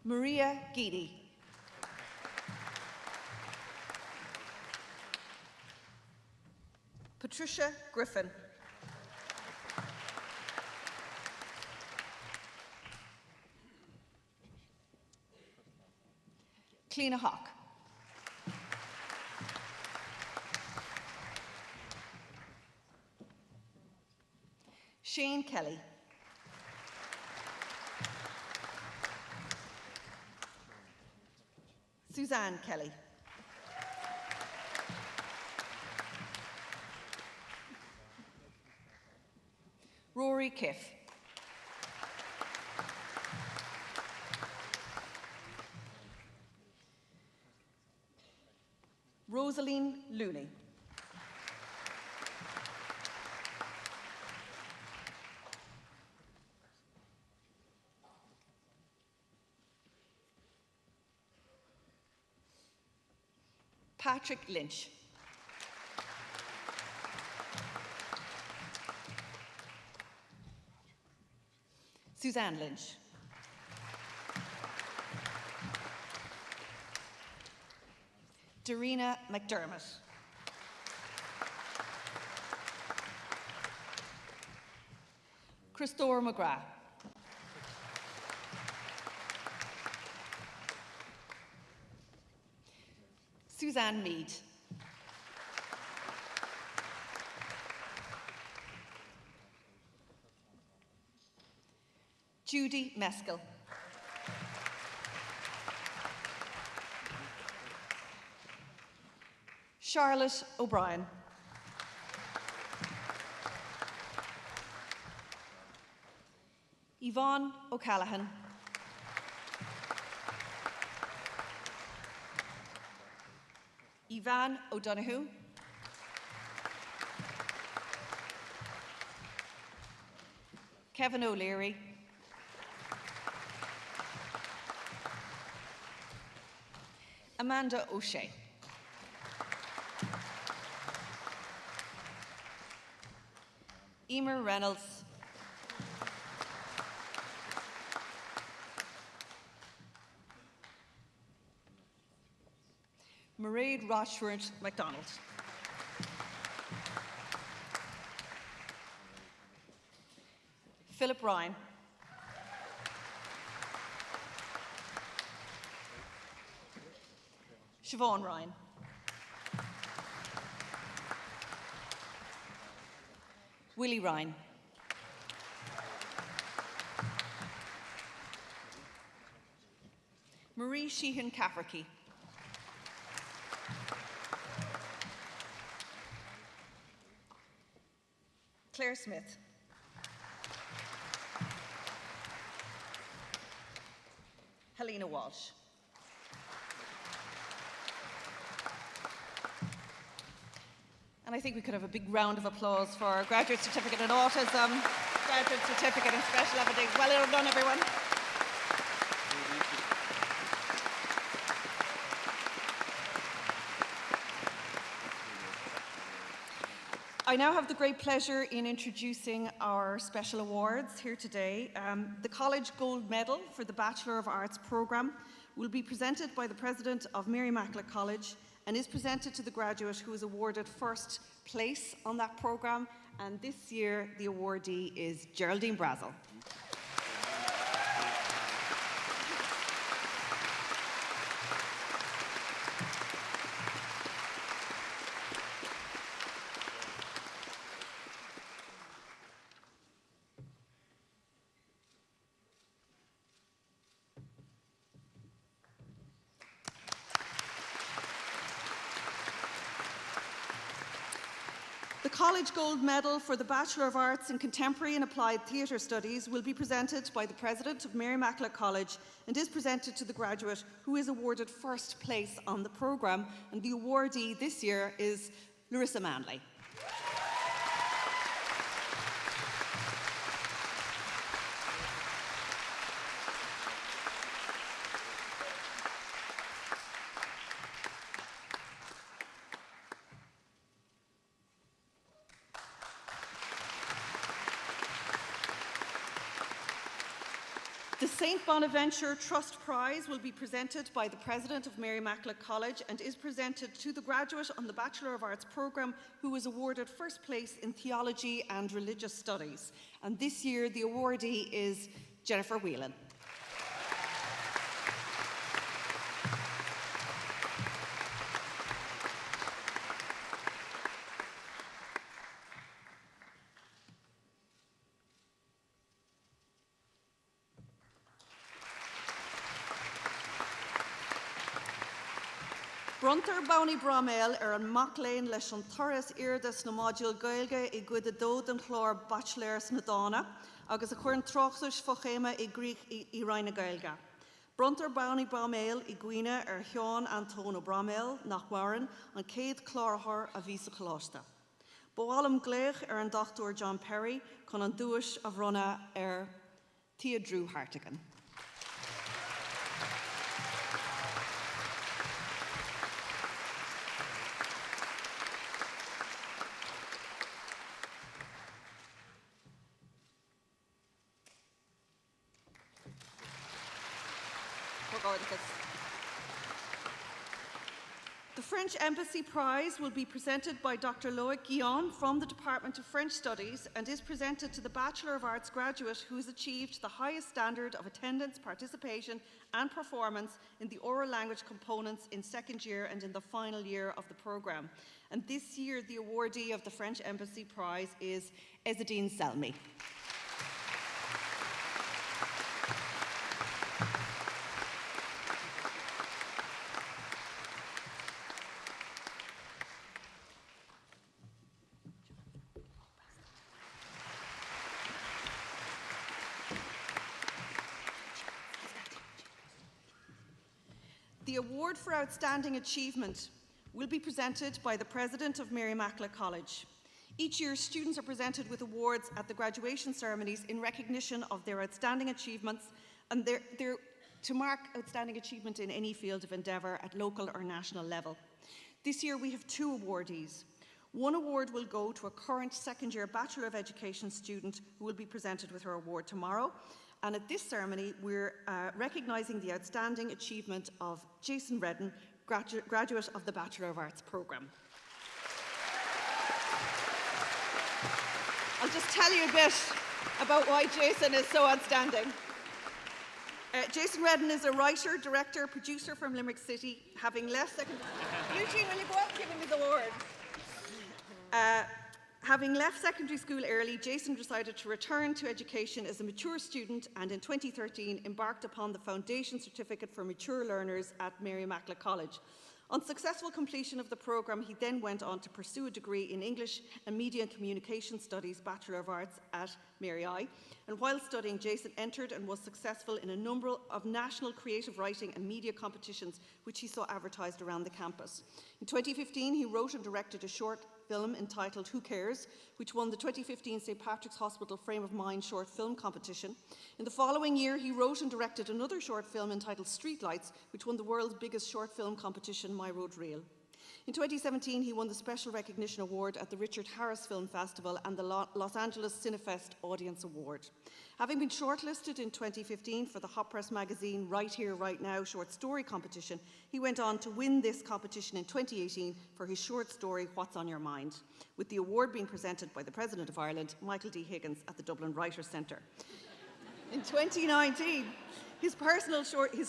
Maria Geedy. Patricia Griffin. Cleena Hawk. Shane Kelly. Suzanne Kelly. Rory Kiff. Rosaline Looney. Patrick Lynch. Suzanne Lynch. Darina McDermott. Christopher McGrath. Suzanne Mead. Judy Meskel. Charlotte O'Brien. Yvonne O'Callaghan. Yvonne O'Donoghue. Kevin O'Leary. Amanda O'Shea. Emer Reynolds. Mairead Rochford MacDonald. Philip Ryan. Siobhan Ryan. Willie Ryan. Marie Sheehan Cafferkey. Claire Smith. Helena Walsh. And I think we could have a big round of applause for our Graduate Certificate in Autism, Graduate Certificate in Special Abilities. Well done, everyone. I now have the great pleasure in introducing our special awards here today. The College Gold Medal for the Bachelor of Arts programme will be presented by the President of Mary Immaculate College and is presented to the graduate who is awarded first place on that programme. And this year, the awardee is Geraldine Brazel. The College Gold Medal for the Bachelor of Arts in Contemporary and Applied Theatre Studies will be presented by the President of Mary Immaculate College and is presented to the graduate who is awarded first place on the programme. And the awardee this year is Larissa Manley. The St. Bonaventure Trust Prize will be presented by the President of Mary Immaculate College and is presented to the graduate on the Bachelor of Arts programme who was awarded first place in Theology and Religious Studies. And this year the awardee is Jennifer Whelan. Bruntar Bounty Bromel an Maclean leis an Torres Irdas na Module Gaelge I Guida Dod an Chlor Bachelors na Dana, agus a chuirn trochtus Fochéma I Greek I Reine Gaelga. Bruntar Bounty Bromel I Guine Hion Antono Bromel nach Warren an Céad Chlorhar a Visa Colosta. Boalam Gleich an Dr. John Perry con an Duis of Rona Tia Drew Hartigan. The French Embassy Prize will be presented by Dr. Loic Guillon from the Department of French Studies and is presented to the Bachelor of Arts graduate who has achieved the highest standard of attendance, participation and performance in the oral language components in second year and in the final year of the programme. And this year the awardee of the French Embassy Prize is Ezzedine Selmi. The award for outstanding achievement will be presented by the President of Mary Immaculate College. Each year, students are presented with awards at the graduation ceremonies in recognition of their outstanding achievements and to mark outstanding achievement in any field of endeavour at local or national level. This year we have two awardees. One award will go to a current second-year Bachelor of Education student who will be presented with her award tomorrow. And at this ceremony, we're recognising the outstanding achievement of Jason Redden, graduate of the Bachelor of Arts programme. I'll just tell you a bit about why Jason is so outstanding. Jason Redden is a writer, director, producer from Limerick City, having left secondary... Eugene, will you go out and give him his award? Having left secondary school early, Jason decided to return to education as a mature student and in 2013 embarked upon the Foundation Certificate for Mature Learners at Mary Immaculate College. On successful completion of the programme, he then went on to pursue a degree in English and Media and Communication Studies Bachelor of Arts at Mary I. And while studying, Jason entered and was successful in a number of national creative writing and media competitions, which he saw advertised around the campus. In 2015, he wrote and directed a short film entitled Who Cares, which won the 2015 St. Patrick's Hospital Frame of Mind short film competition. In the following year, he wrote and directed another short film entitled Streetlights, which won the world's biggest short film competition, My Road Reel. In 2017, he won the Special Recognition Award at the Richard Harris Film Festival and the Los Angeles Cinefest Audience Award. Having been shortlisted in 2015 for the Hot Press magazine Right Here, Right Now short story competition, he went on to win this competition in 2018 for his short story What's on Your Mind, with the award being presented by the President of Ireland, Michael D. Higgins, at the Dublin Writers' Centre. In 2019, his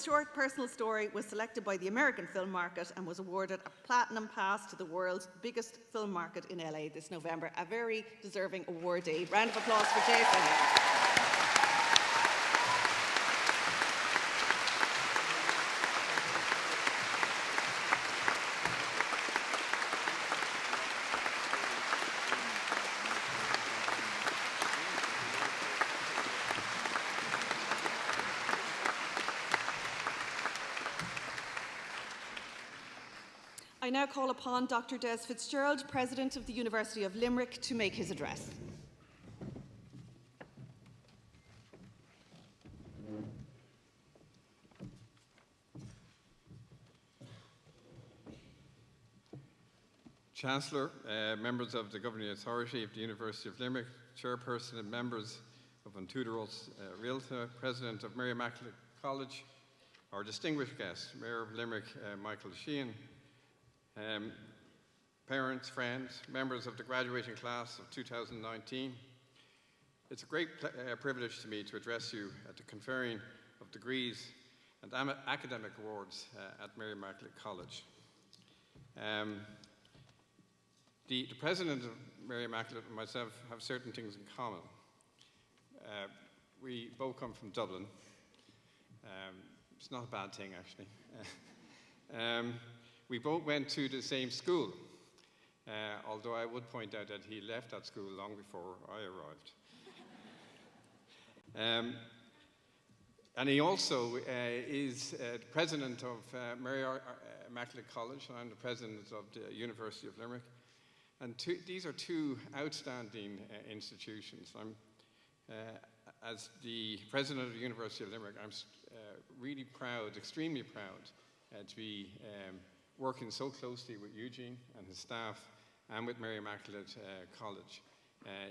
short personal story was selected by the American film market and was awarded a platinum pass to the world's biggest film market in LA this November. A very deserving awardee. Round of applause for Jason. I now call upon Dr. Des Fitzgerald, President of the University of Limerick, to make his address. Chancellor, members of the Governing Authority of the University of Limerick, Chairperson and members of Undergraduate Realta, President of Mary Immaculate College, our distinguished guest, Mayor of Limerick, Michael Sheehan, parents, friends, members of the graduating class of 2019. It's a great privilege to me to address you at the conferring of degrees and academic awards at Mary Immaculate College. The President of Mary Immaculate and myself have certain things in common. We both come from Dublin. It's not a bad thing, actually. We both went to the same school, although I would point out that he left that school long before I arrived. And he also is the president of Mary Immaculate College. I'm the president of the University of Limerick. And these are two outstanding institutions. As the president of the University of Limerick, I'm really proud, extremely proud, to be working so closely with Eugene and his staff and with Mary Immaculate College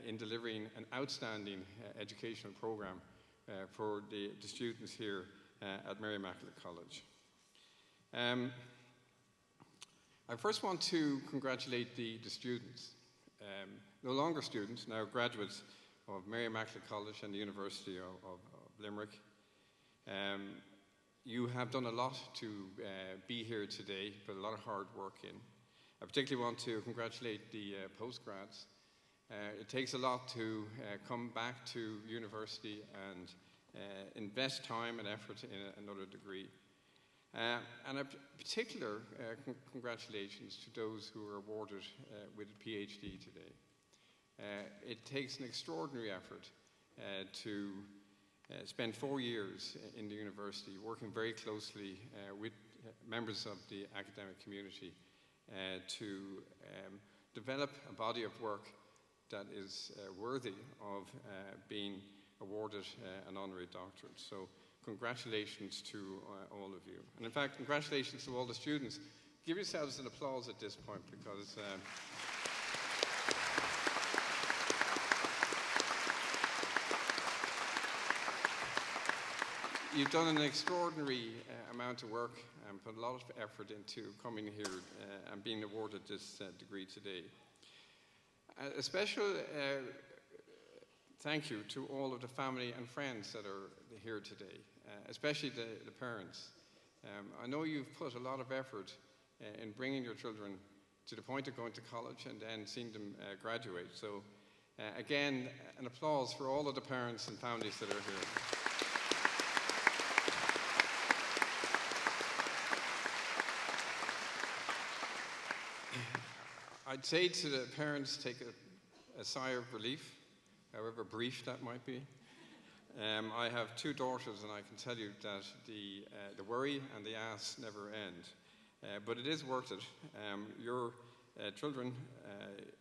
in delivering an outstanding educational program for the students here at Mary Immaculate College. I first want to congratulate the students, no longer students, now graduates of Mary Immaculate College and the University of Limerick. You have done a lot to be here today, put a lot of hard work in. I particularly want to congratulate the postgrads. It takes a lot to come back to university and invest time and effort in another degree. And a particular congratulations to those who are awarded with a PhD today. It takes an extraordinary effort to spend 4 years in the university working very closely with members of the academic community to develop a body of work that is worthy of being awarded an honorary doctorate. So congratulations to all of you. And in fact, congratulations to all the students. Give yourselves an applause at this point because you've done an extraordinary amount of work and put a lot of effort into coming here and being awarded this degree today. A special thank you to all of the family and friends that are here today, especially the parents. I know you've put a lot of effort in bringing your children to the point of going to college and then seeing them graduate. So again, an applause for all of the parents and families that are here. I'd say to the parents, take a sigh of relief, however brief that might be. I have 2 daughters, and I can tell you that the worry and the ass never end. But it is worth it. Your children,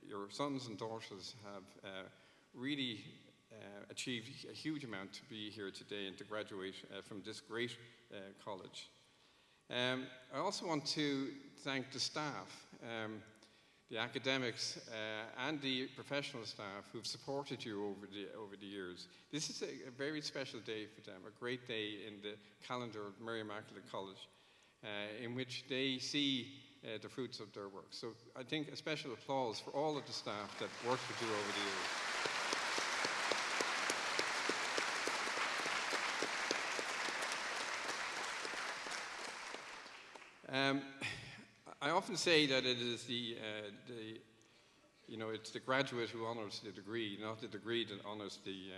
your sons and daughters have really achieved a huge amount to be here today and to graduate from this great college. I also want to thank the staff, the academics and the professional staff who've supported you over the years. This is a very special day for them, a great day in the calendar of Mary Immaculate College, in which they see the fruits of their work. So I think a special applause for all of the staff that worked with you over the years. I often say that it is it's the graduate who honors the degree, not the degree that honors the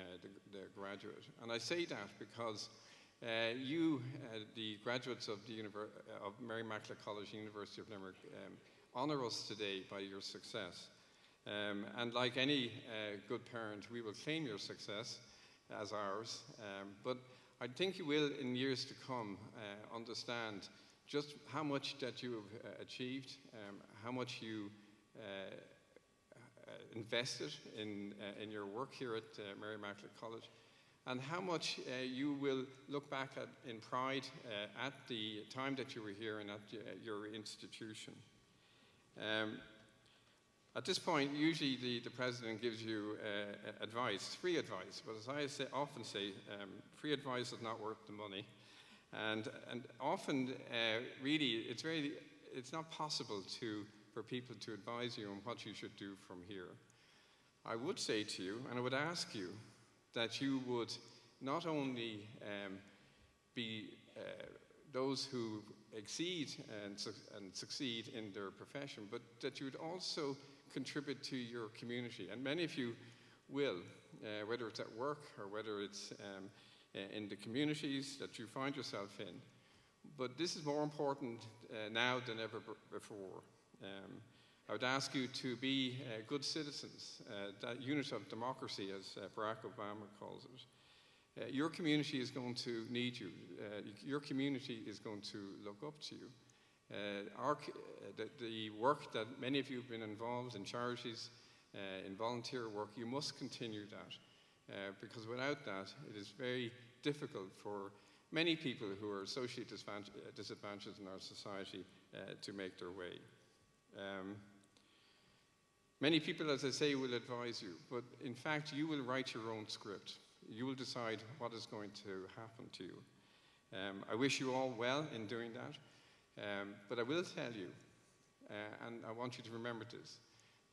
graduate. And I say that because you, the graduates of of Mary Immaculate College, University of Limerick, honor us today by your success. And like any good parent, we will claim your success as ours. But I think you will, in years to come, understand just how much that you have achieved, how much you invested in your work here at Mary Immaculate College, and how much you will look back at in pride at the time that you were here and at your institution. At this point, usually the president gives you advice, free advice, but as I often say, free advice is not worth the money. And often, really, it's not possible for people to advise you on what you should do from here. I would say to you, and I would ask you, that you would not only be those who exceed and succeed in their profession, but that you would also contribute to your community. And many of you will, whether it's at work or whether it's in the communities that you find yourself in. But this is more important now than ever before. I would ask you to be good citizens, that unit of democracy, as Barack Obama calls it. Your community is going to need you. Your community is going to look up to you. The work that many of you have been involved in charities, in volunteer work, you must continue that. Because without that, it is very difficult for many people who are socially disadvantaged in our society to make their way. Many people, as I say, will advise you, but in fact, you will write your own script. You will decide what is going to happen to you. I wish you all well in doing that, but I will tell you, and I want you to remember this,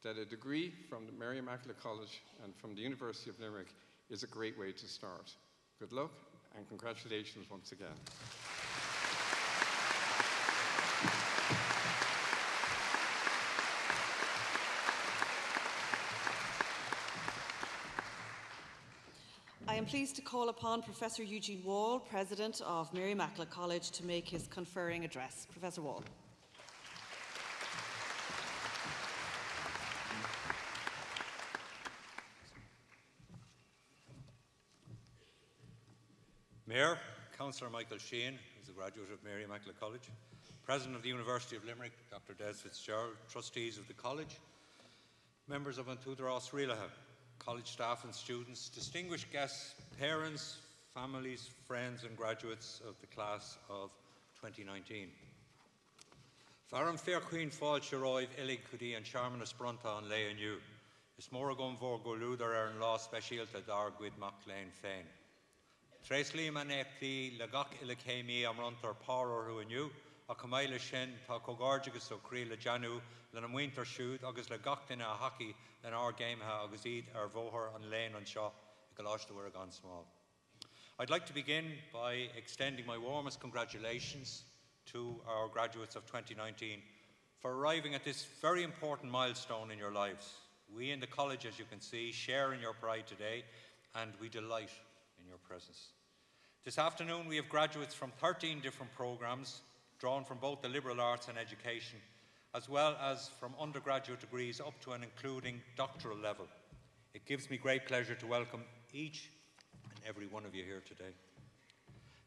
that a degree from the Mary Immaculate College and from the University of Limerick is a great way to start. Good luck and congratulations once again. I am pleased to call upon Professor Eugene Wall, President of Mary Immaculate College, to make his conferring address. Professor Wall. Mayor, Councillor Michael Sheehan, who's a graduate of Mary Immaculate College, President of the University of Limerick, Dr. Des Fitzgerald, trustees of the college, members of An Tuathras Rialacha, college staff and students, distinguished guests, parents, families, friends and graduates of the class of 2019. Faram fair queen fáil se roimh illig chudí an seamanna sprunta an lei aniu. Is mór a gom bhór go lúdar an lá speisialta dar guid mac léin féin. Tres líam an éclí le gach illig chéimí am runtar párar hu aniu, a camaile sin tá cogardigus ó crí le janu le na muintar siúd agus le gach duine a haci le ár géimethe agus iad ar bhóthar an léin an seo I goláiste uair gan small. I'd like to begin by extending my warmest congratulations to our graduates of 2019 for arriving at this very important milestone in your lives. We in the college, as you can see, share in your pride today, and we delight in your presence. This afternoon we have graduates from 13 different programmes, drawn from both the liberal arts and education, as well as from undergraduate degrees up to and including doctoral level. It gives me great pleasure to welcome each and every one of you here today.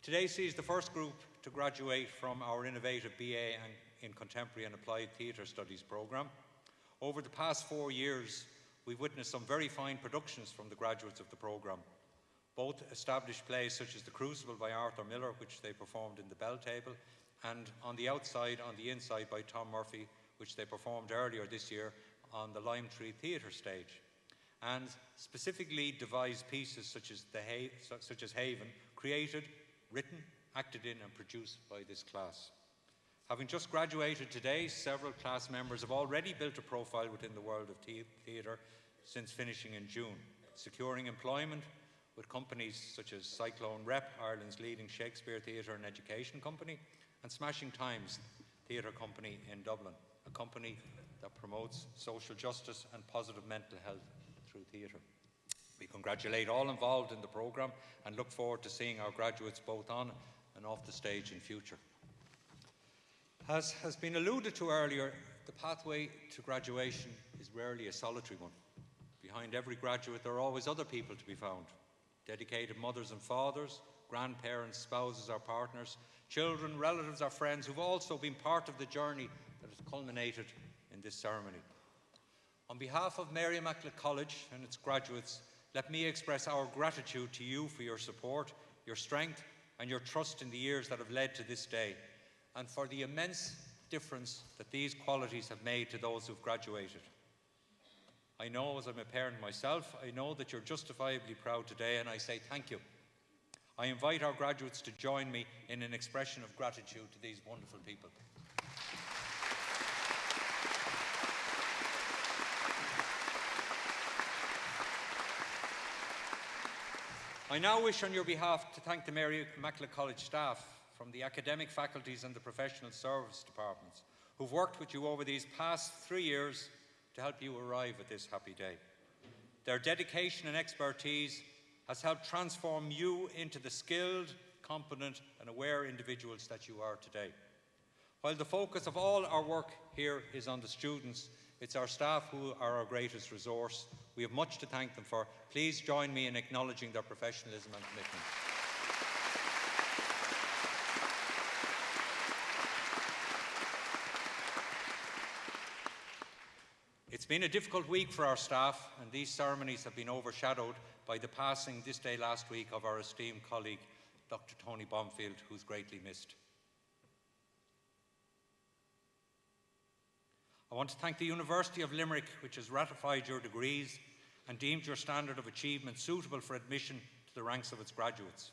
Today sees the first group to graduate from our innovative BA in Contemporary and Applied Theatre Studies programme. Over the past 4 years, we've witnessed some very fine productions from the graduates of the programme. Both established plays such as The Crucible by Arthur Miller, which they performed in the Bell Table, and On the Outside, On the Inside by Tom Murphy, which they performed earlier this year on the Lime Tree Theatre stage. And specifically devised pieces such as Haven, created, written, acted in and produced by this class. Having just graduated today, several class members have already built a profile within the world of theatre since finishing in June, securing employment with companies such as Cyclone Rep, Ireland's leading Shakespeare theatre and education company, and Smashing Times Theatre Company in Dublin, a company that promotes social justice and positive mental health through theatre. We congratulate all involved in the programme and look forward to seeing our graduates both on and off the stage in future. As has been alluded to earlier, the pathway to graduation is rarely a solitary one. Behind every graduate there are always other people to be found. Dedicated mothers and fathers, grandparents, spouses or partners, children, relatives or friends who've also been part of the journey that has culminated in this ceremony. On behalf of Mary Immaculate College and its graduates, let me express our gratitude to you for your support, your strength and your trust in the years that have led to this day, and for the immense difference that these qualities have made to those who've graduated. I know, as I'm a parent myself, I know that you're justifiably proud today, and I say thank you. I invite our graduates to join me in an expression of gratitude to these wonderful people. I now wish on your behalf to thank the Mary Immaculate College staff from the academic faculties and the professional service departments who've worked with you over these past 3 years to help you arrive at this happy day. Their dedication and expertise has helped transform you into the skilled, competent and aware individuals that you are today. While the focus of all our work here is on the students, it's our staff who are our greatest resource. We have much to thank them for. Please join me in acknowledging their professionalism and commitment. It's been a difficult week for our staff, and these ceremonies have been overshadowed by the passing this day last week of our esteemed colleague, Dr. Tony Bomfield, who's greatly missed. I want to thank the University of Limerick, which has ratified your degrees and deemed your standard of achievement suitable for admission to the ranks of its graduates.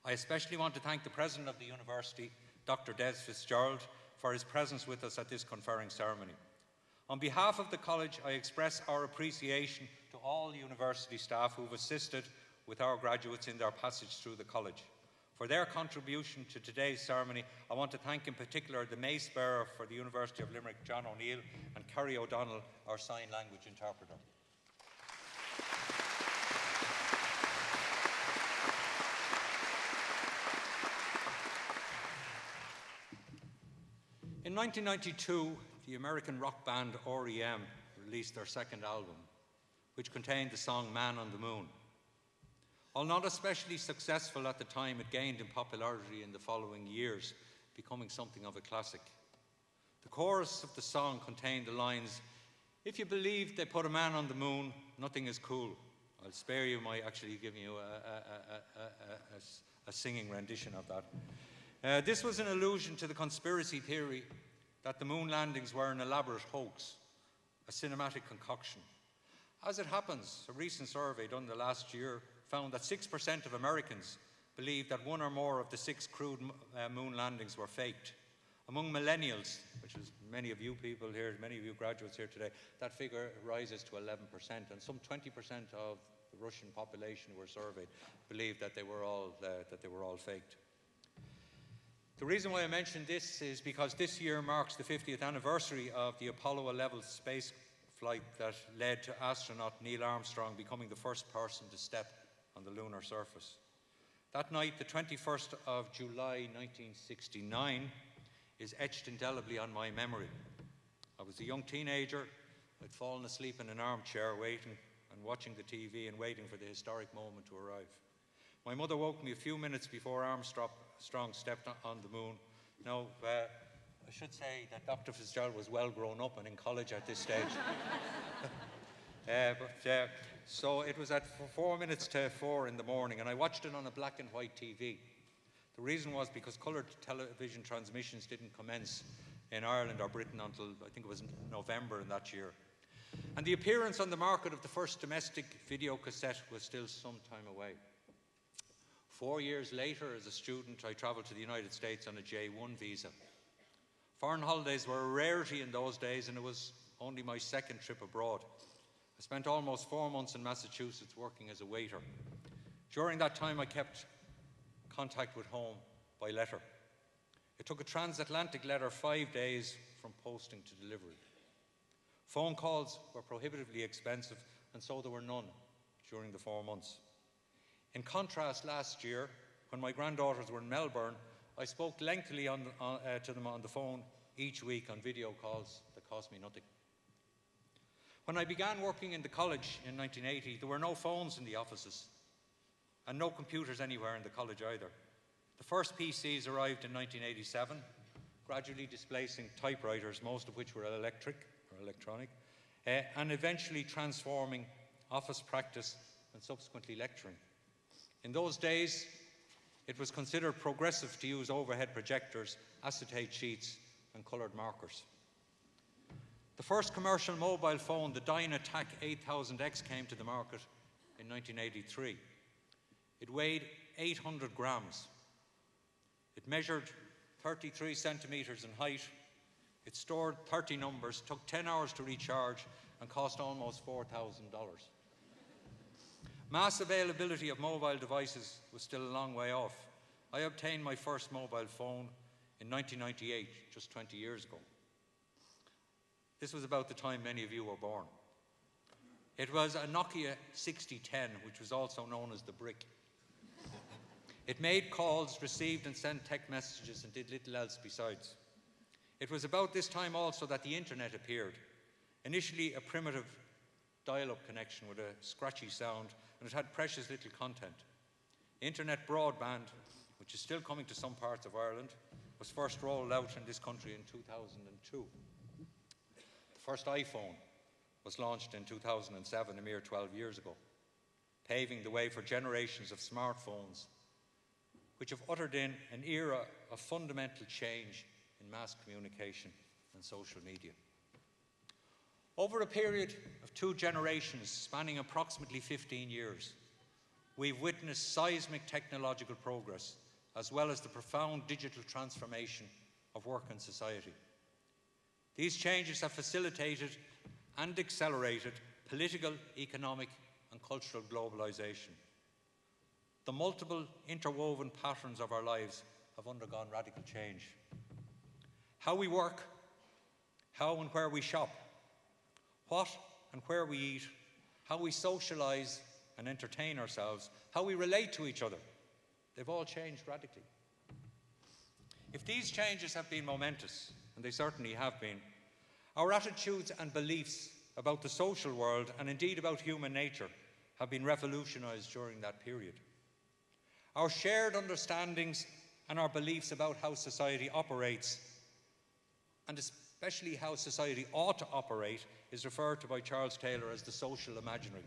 I especially want to thank the President of the University, Dr. Des Fitzgerald, for his presence with us at this conferring ceremony. On behalf of the College, I express our appreciation to all university staff who have assisted with our graduates in their passage through the College. For their contribution to today's ceremony, I want to thank in particular the Mace Bearer for the University of Limerick, John O'Neill, and Kerry O'Donnell, our sign language interpreter. In 1992, the American rock band REM released their second album, which contained the song Man on the Moon. While not especially successful at the time, it gained in popularity in the following years, becoming something of a classic. The chorus of the song contained the lines, "If you believe they put a man on the moon, nothing is cool." I'll spare you my actually giving you a singing rendition of that. This was an allusion to the conspiracy theory that the moon landings were an elaborate hoax, a cinematic concoction. As it happens, a recent survey done the last year found that 6% of Americans believe that one or more of the 6 crewed moon landings were faked. Among millennials, which is many of you people here, many of you graduates here today, that figure rises to 11%, and some 20% of the Russian population who were surveyed believed that they were all faked. The reason why I mention this is because this year marks the 50th anniversary of the Apollo 11 space flight that led to astronaut Neil Armstrong becoming the first person to step on the lunar surface. That night, the 21st of July 1969, is etched indelibly on my memory. I was a young teenager. I'd fallen asleep in an armchair waiting and watching the TV and waiting for the historic moment to arrive. My mother woke me a few minutes before Armstrong stepped on the moon. Now, I should say that Dr. Fitzgerald was well grown up and in college at this stage. So it was at 4 minutes to 4 in the morning, and I watched it on a black and white TV. The reason was because coloured television transmissions didn't commence in Ireland or Britain until I think it was November in that year. And the appearance on the market of the first domestic video cassette was still some time away. 4 years later, as a student, I travelled to the United States on a J1 visa. Foreign holidays were a rarity in those days, and it was only my second trip abroad. I spent almost 4 months in Massachusetts working as a waiter. During that time, I kept contact with home by letter. It took a transatlantic letter 5 days from posting to delivery. Phone calls were prohibitively expensive, and so there were none during the 4 months. In contrast, last year, when my granddaughters were in Melbourne, I spoke lengthily to them on the phone each week on video calls that cost me nothing. When I began working in the college in 1980, there were no phones in the offices. and no computers anywhere in the college either. The first PCs arrived in 1987, gradually displacing typewriters, most of which were electronic, and eventually transforming office practice and subsequently lecturing. In those days, it was considered progressive to use overhead projectors, acetate sheets, and coloured markers. The first commercial mobile phone, the Dynatac 8000X, came to the market in 1983. It weighed 800 grams. It measured 33 centimetres in height. It stored 30 numbers, took 10 hours to recharge, and cost almost $4,000. Mass availability of mobile devices was still a long way off. I obtained my first mobile phone in 1998, just 20 years ago. This was about the time many of you were born. It was a Nokia 6010, which was also known as the Brick. It made calls, received and sent text messages, and did little else besides. It was about this time also that the internet appeared. Initially a primitive dial-up connection with a scratchy sound, and it had precious little content. Internet broadband, which is still coming to some parts of Ireland, was first rolled out in this country in 2002. The first iPhone was launched in 2007, a mere 12 years ago, paving the way for generations of smartphones, which have ushered in an era of fundamental change in mass communication and social media. Over a period of 2 generations spanning approximately 15 years, we've witnessed seismic technological progress as well as the profound digital transformation of work and society. These changes have facilitated and accelerated political, economic and cultural globalization. The multiple interwoven patterns of our lives have undergone radical change. How we work, how and where we shop, what and where we eat, how we socialise and entertain ourselves, how we relate to each other, they've all changed radically. If these changes have been momentous, and they certainly have been, our attitudes and beliefs about the social world, and indeed about human nature, have been revolutionised during that period. Our shared understandings and our beliefs about how society operates, and especially how society ought to operate, is referred to by Charles Taylor as the social imaginary.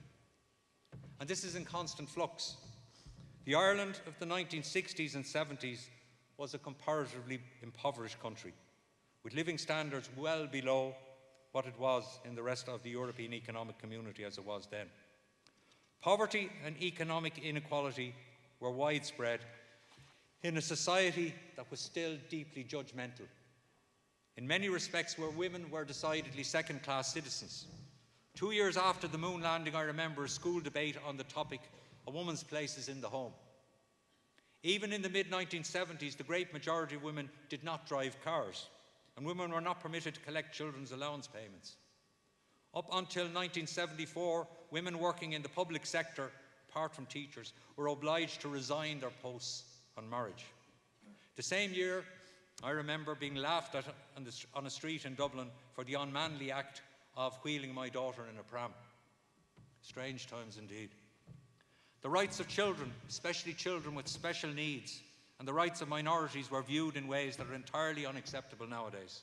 And this is in constant flux. The Ireland of the 1960s and 70s was a comparatively impoverished country, with living standards well below what it was in the rest of the European economic community as it was then. Poverty and economic inequality were widespread in a society that was still deeply judgmental. In many respects, where women were decidedly second-class citizens. 2 years after the moon landing, I remember a school debate on the topic, a woman's place is in the home. Even in the mid-1970s, the great majority of women did not drive cars, and women were not permitted to collect children's allowance payments. Up until 1974, women working in the public sector, apart from teachers, were obliged to resign their posts on marriage. The same year, I remember being laughed at on a street in Dublin for the unmanly act of wheeling my daughter in a pram. Strange times indeed. The rights of children, especially children with special needs, and the rights of minorities were viewed in ways that are entirely unacceptable nowadays.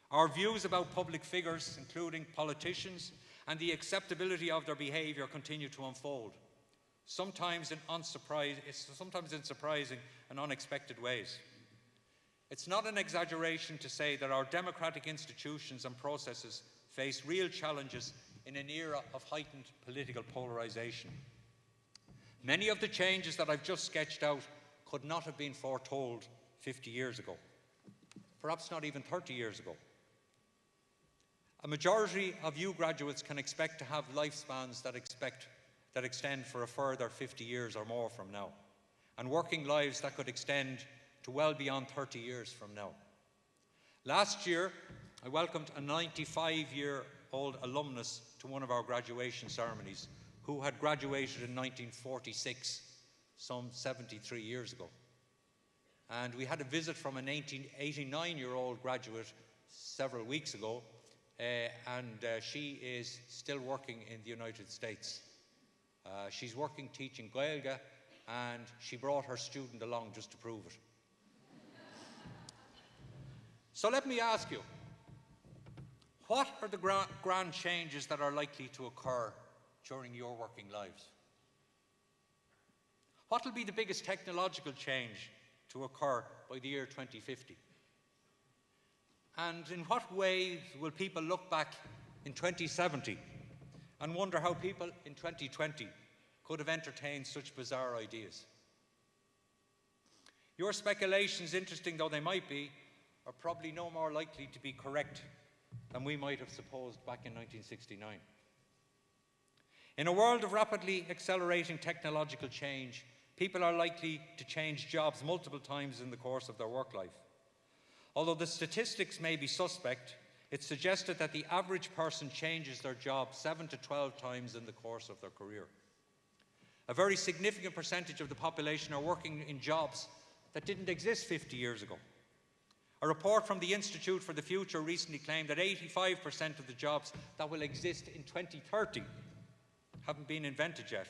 Our views about public figures, including politicians, and the acceptability of their behaviour continue to unfold, sometimes in surprising and unexpected ways. It's not an exaggeration to say that our democratic institutions and processes face real challenges in an era of heightened political polarisation. Many of the changes that I've just sketched out could not have been foretold 50 years ago, perhaps not even 30 years ago. A majority of you graduates can expect to have lifespans that extend for a further 50 years or more from now, and working lives that could extend to well beyond 30 years from now. Last year, I welcomed a 95-year-old alumnus to one of our graduation ceremonies who had graduated in 1946, some 73 years ago. And we had a visit from an 89-year-old graduate several weeks ago, and she is still working in the United States. She's working teaching Gaeilge and she brought her student along just to prove it. So let me ask you, what are the grand changes that are likely to occur during your working lives? What will be the biggest technological change to occur by the year 2050? And in what ways will people look back in 2070 and wonder how people in 2020 could have entertained such bizarre ideas? Your speculations, interesting though they might be, are probably no more likely to be correct than we might have supposed back in 1969. In a world of rapidly accelerating technological change, people are likely to change jobs multiple times in the course of their work life. Although the statistics may be suspect, it's suggested that the average person changes their job 7 to 12 times in the course of their career. A very significant percentage of the population are working in jobs that didn't exist 50 years ago. A report from the Institute for the Future recently claimed that 85% of the jobs that will exist in 2030 haven't been invented yet.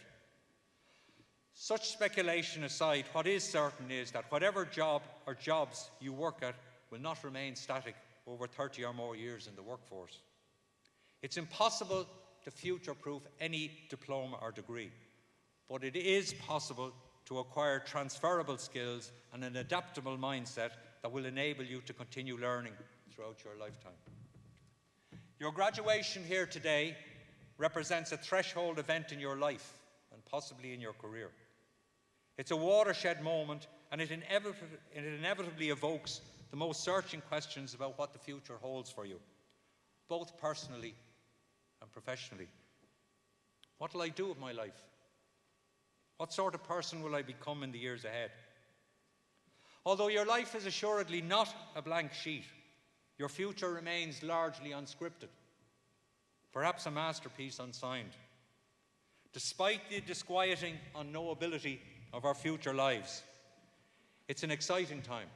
Such speculation aside, what is certain is that whatever job or jobs you work at will not remain static over 30 or more years in the workforce. It's impossible to future-proof any diploma or degree, but it is possible to acquire transferable skills and an adaptable mindset that will enable you to continue learning throughout your lifetime. Your graduation here today represents a threshold event in your life and possibly in your career. It's a watershed moment, and it inevitably evokes the most searching questions about what the future holds for you, both personally and professionally. What will I do with my life? What sort of person will I become in the years ahead? Although your life is assuredly not a blank sheet, your future remains largely unscripted, perhaps a masterpiece unsigned. Despite the disquieting unknowability of our future lives, it's an exciting time,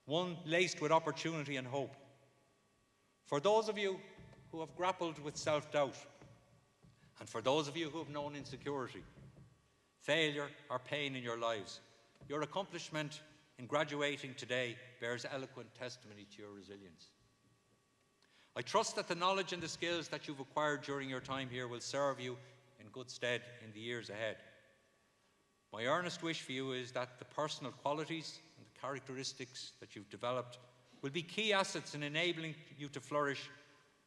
one laced with opportunity and hope. For those of you who have grappled with self-doubt, and for those of you who have known insecurity, failure or pain in your lives, your accomplishment in graduating today bears eloquent testimony to your resilience. I trust that the knowledge and the skills that you've acquired during your time here will serve you in good stead in the years ahead. My earnest wish for you is that the personal qualities and the characteristics that you've developed will be key assets in enabling you to flourish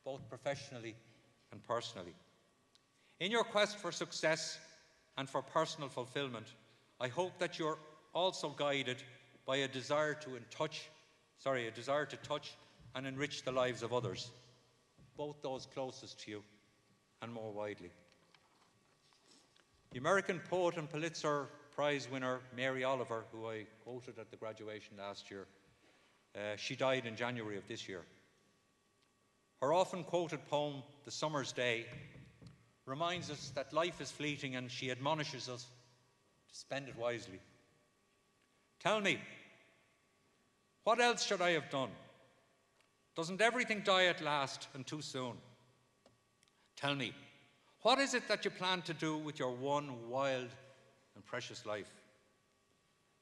both professionally and personally. In your quest for success and for personal fulfillment, I hope that you're also guided by a desire to touch and enrich the lives of others, both those closest to you and more widely. The American poet and Pulitzer Prize winner Mary Oliver, who I quoted at the graduation last year, she died in January of this year. Her often quoted poem, The Summer's Day, reminds us that life is fleeting, and she admonishes us to spend it wisely. Tell me, what else should I have done? Doesn't everything die at last and too soon? Tell me, what is it that you plan to do with your one wild and precious life?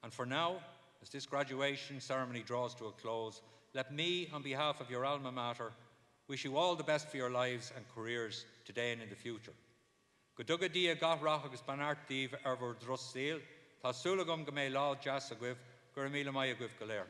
And for now, as this graduation ceremony draws to a close, let me, on behalf of your alma mater, wish you all the best for your lives and careers today and in the future. Goduga dia gahrach agus banart div ervor drossil, ta sulagum gemay law jas agwiv, guramila maya gwiv galer.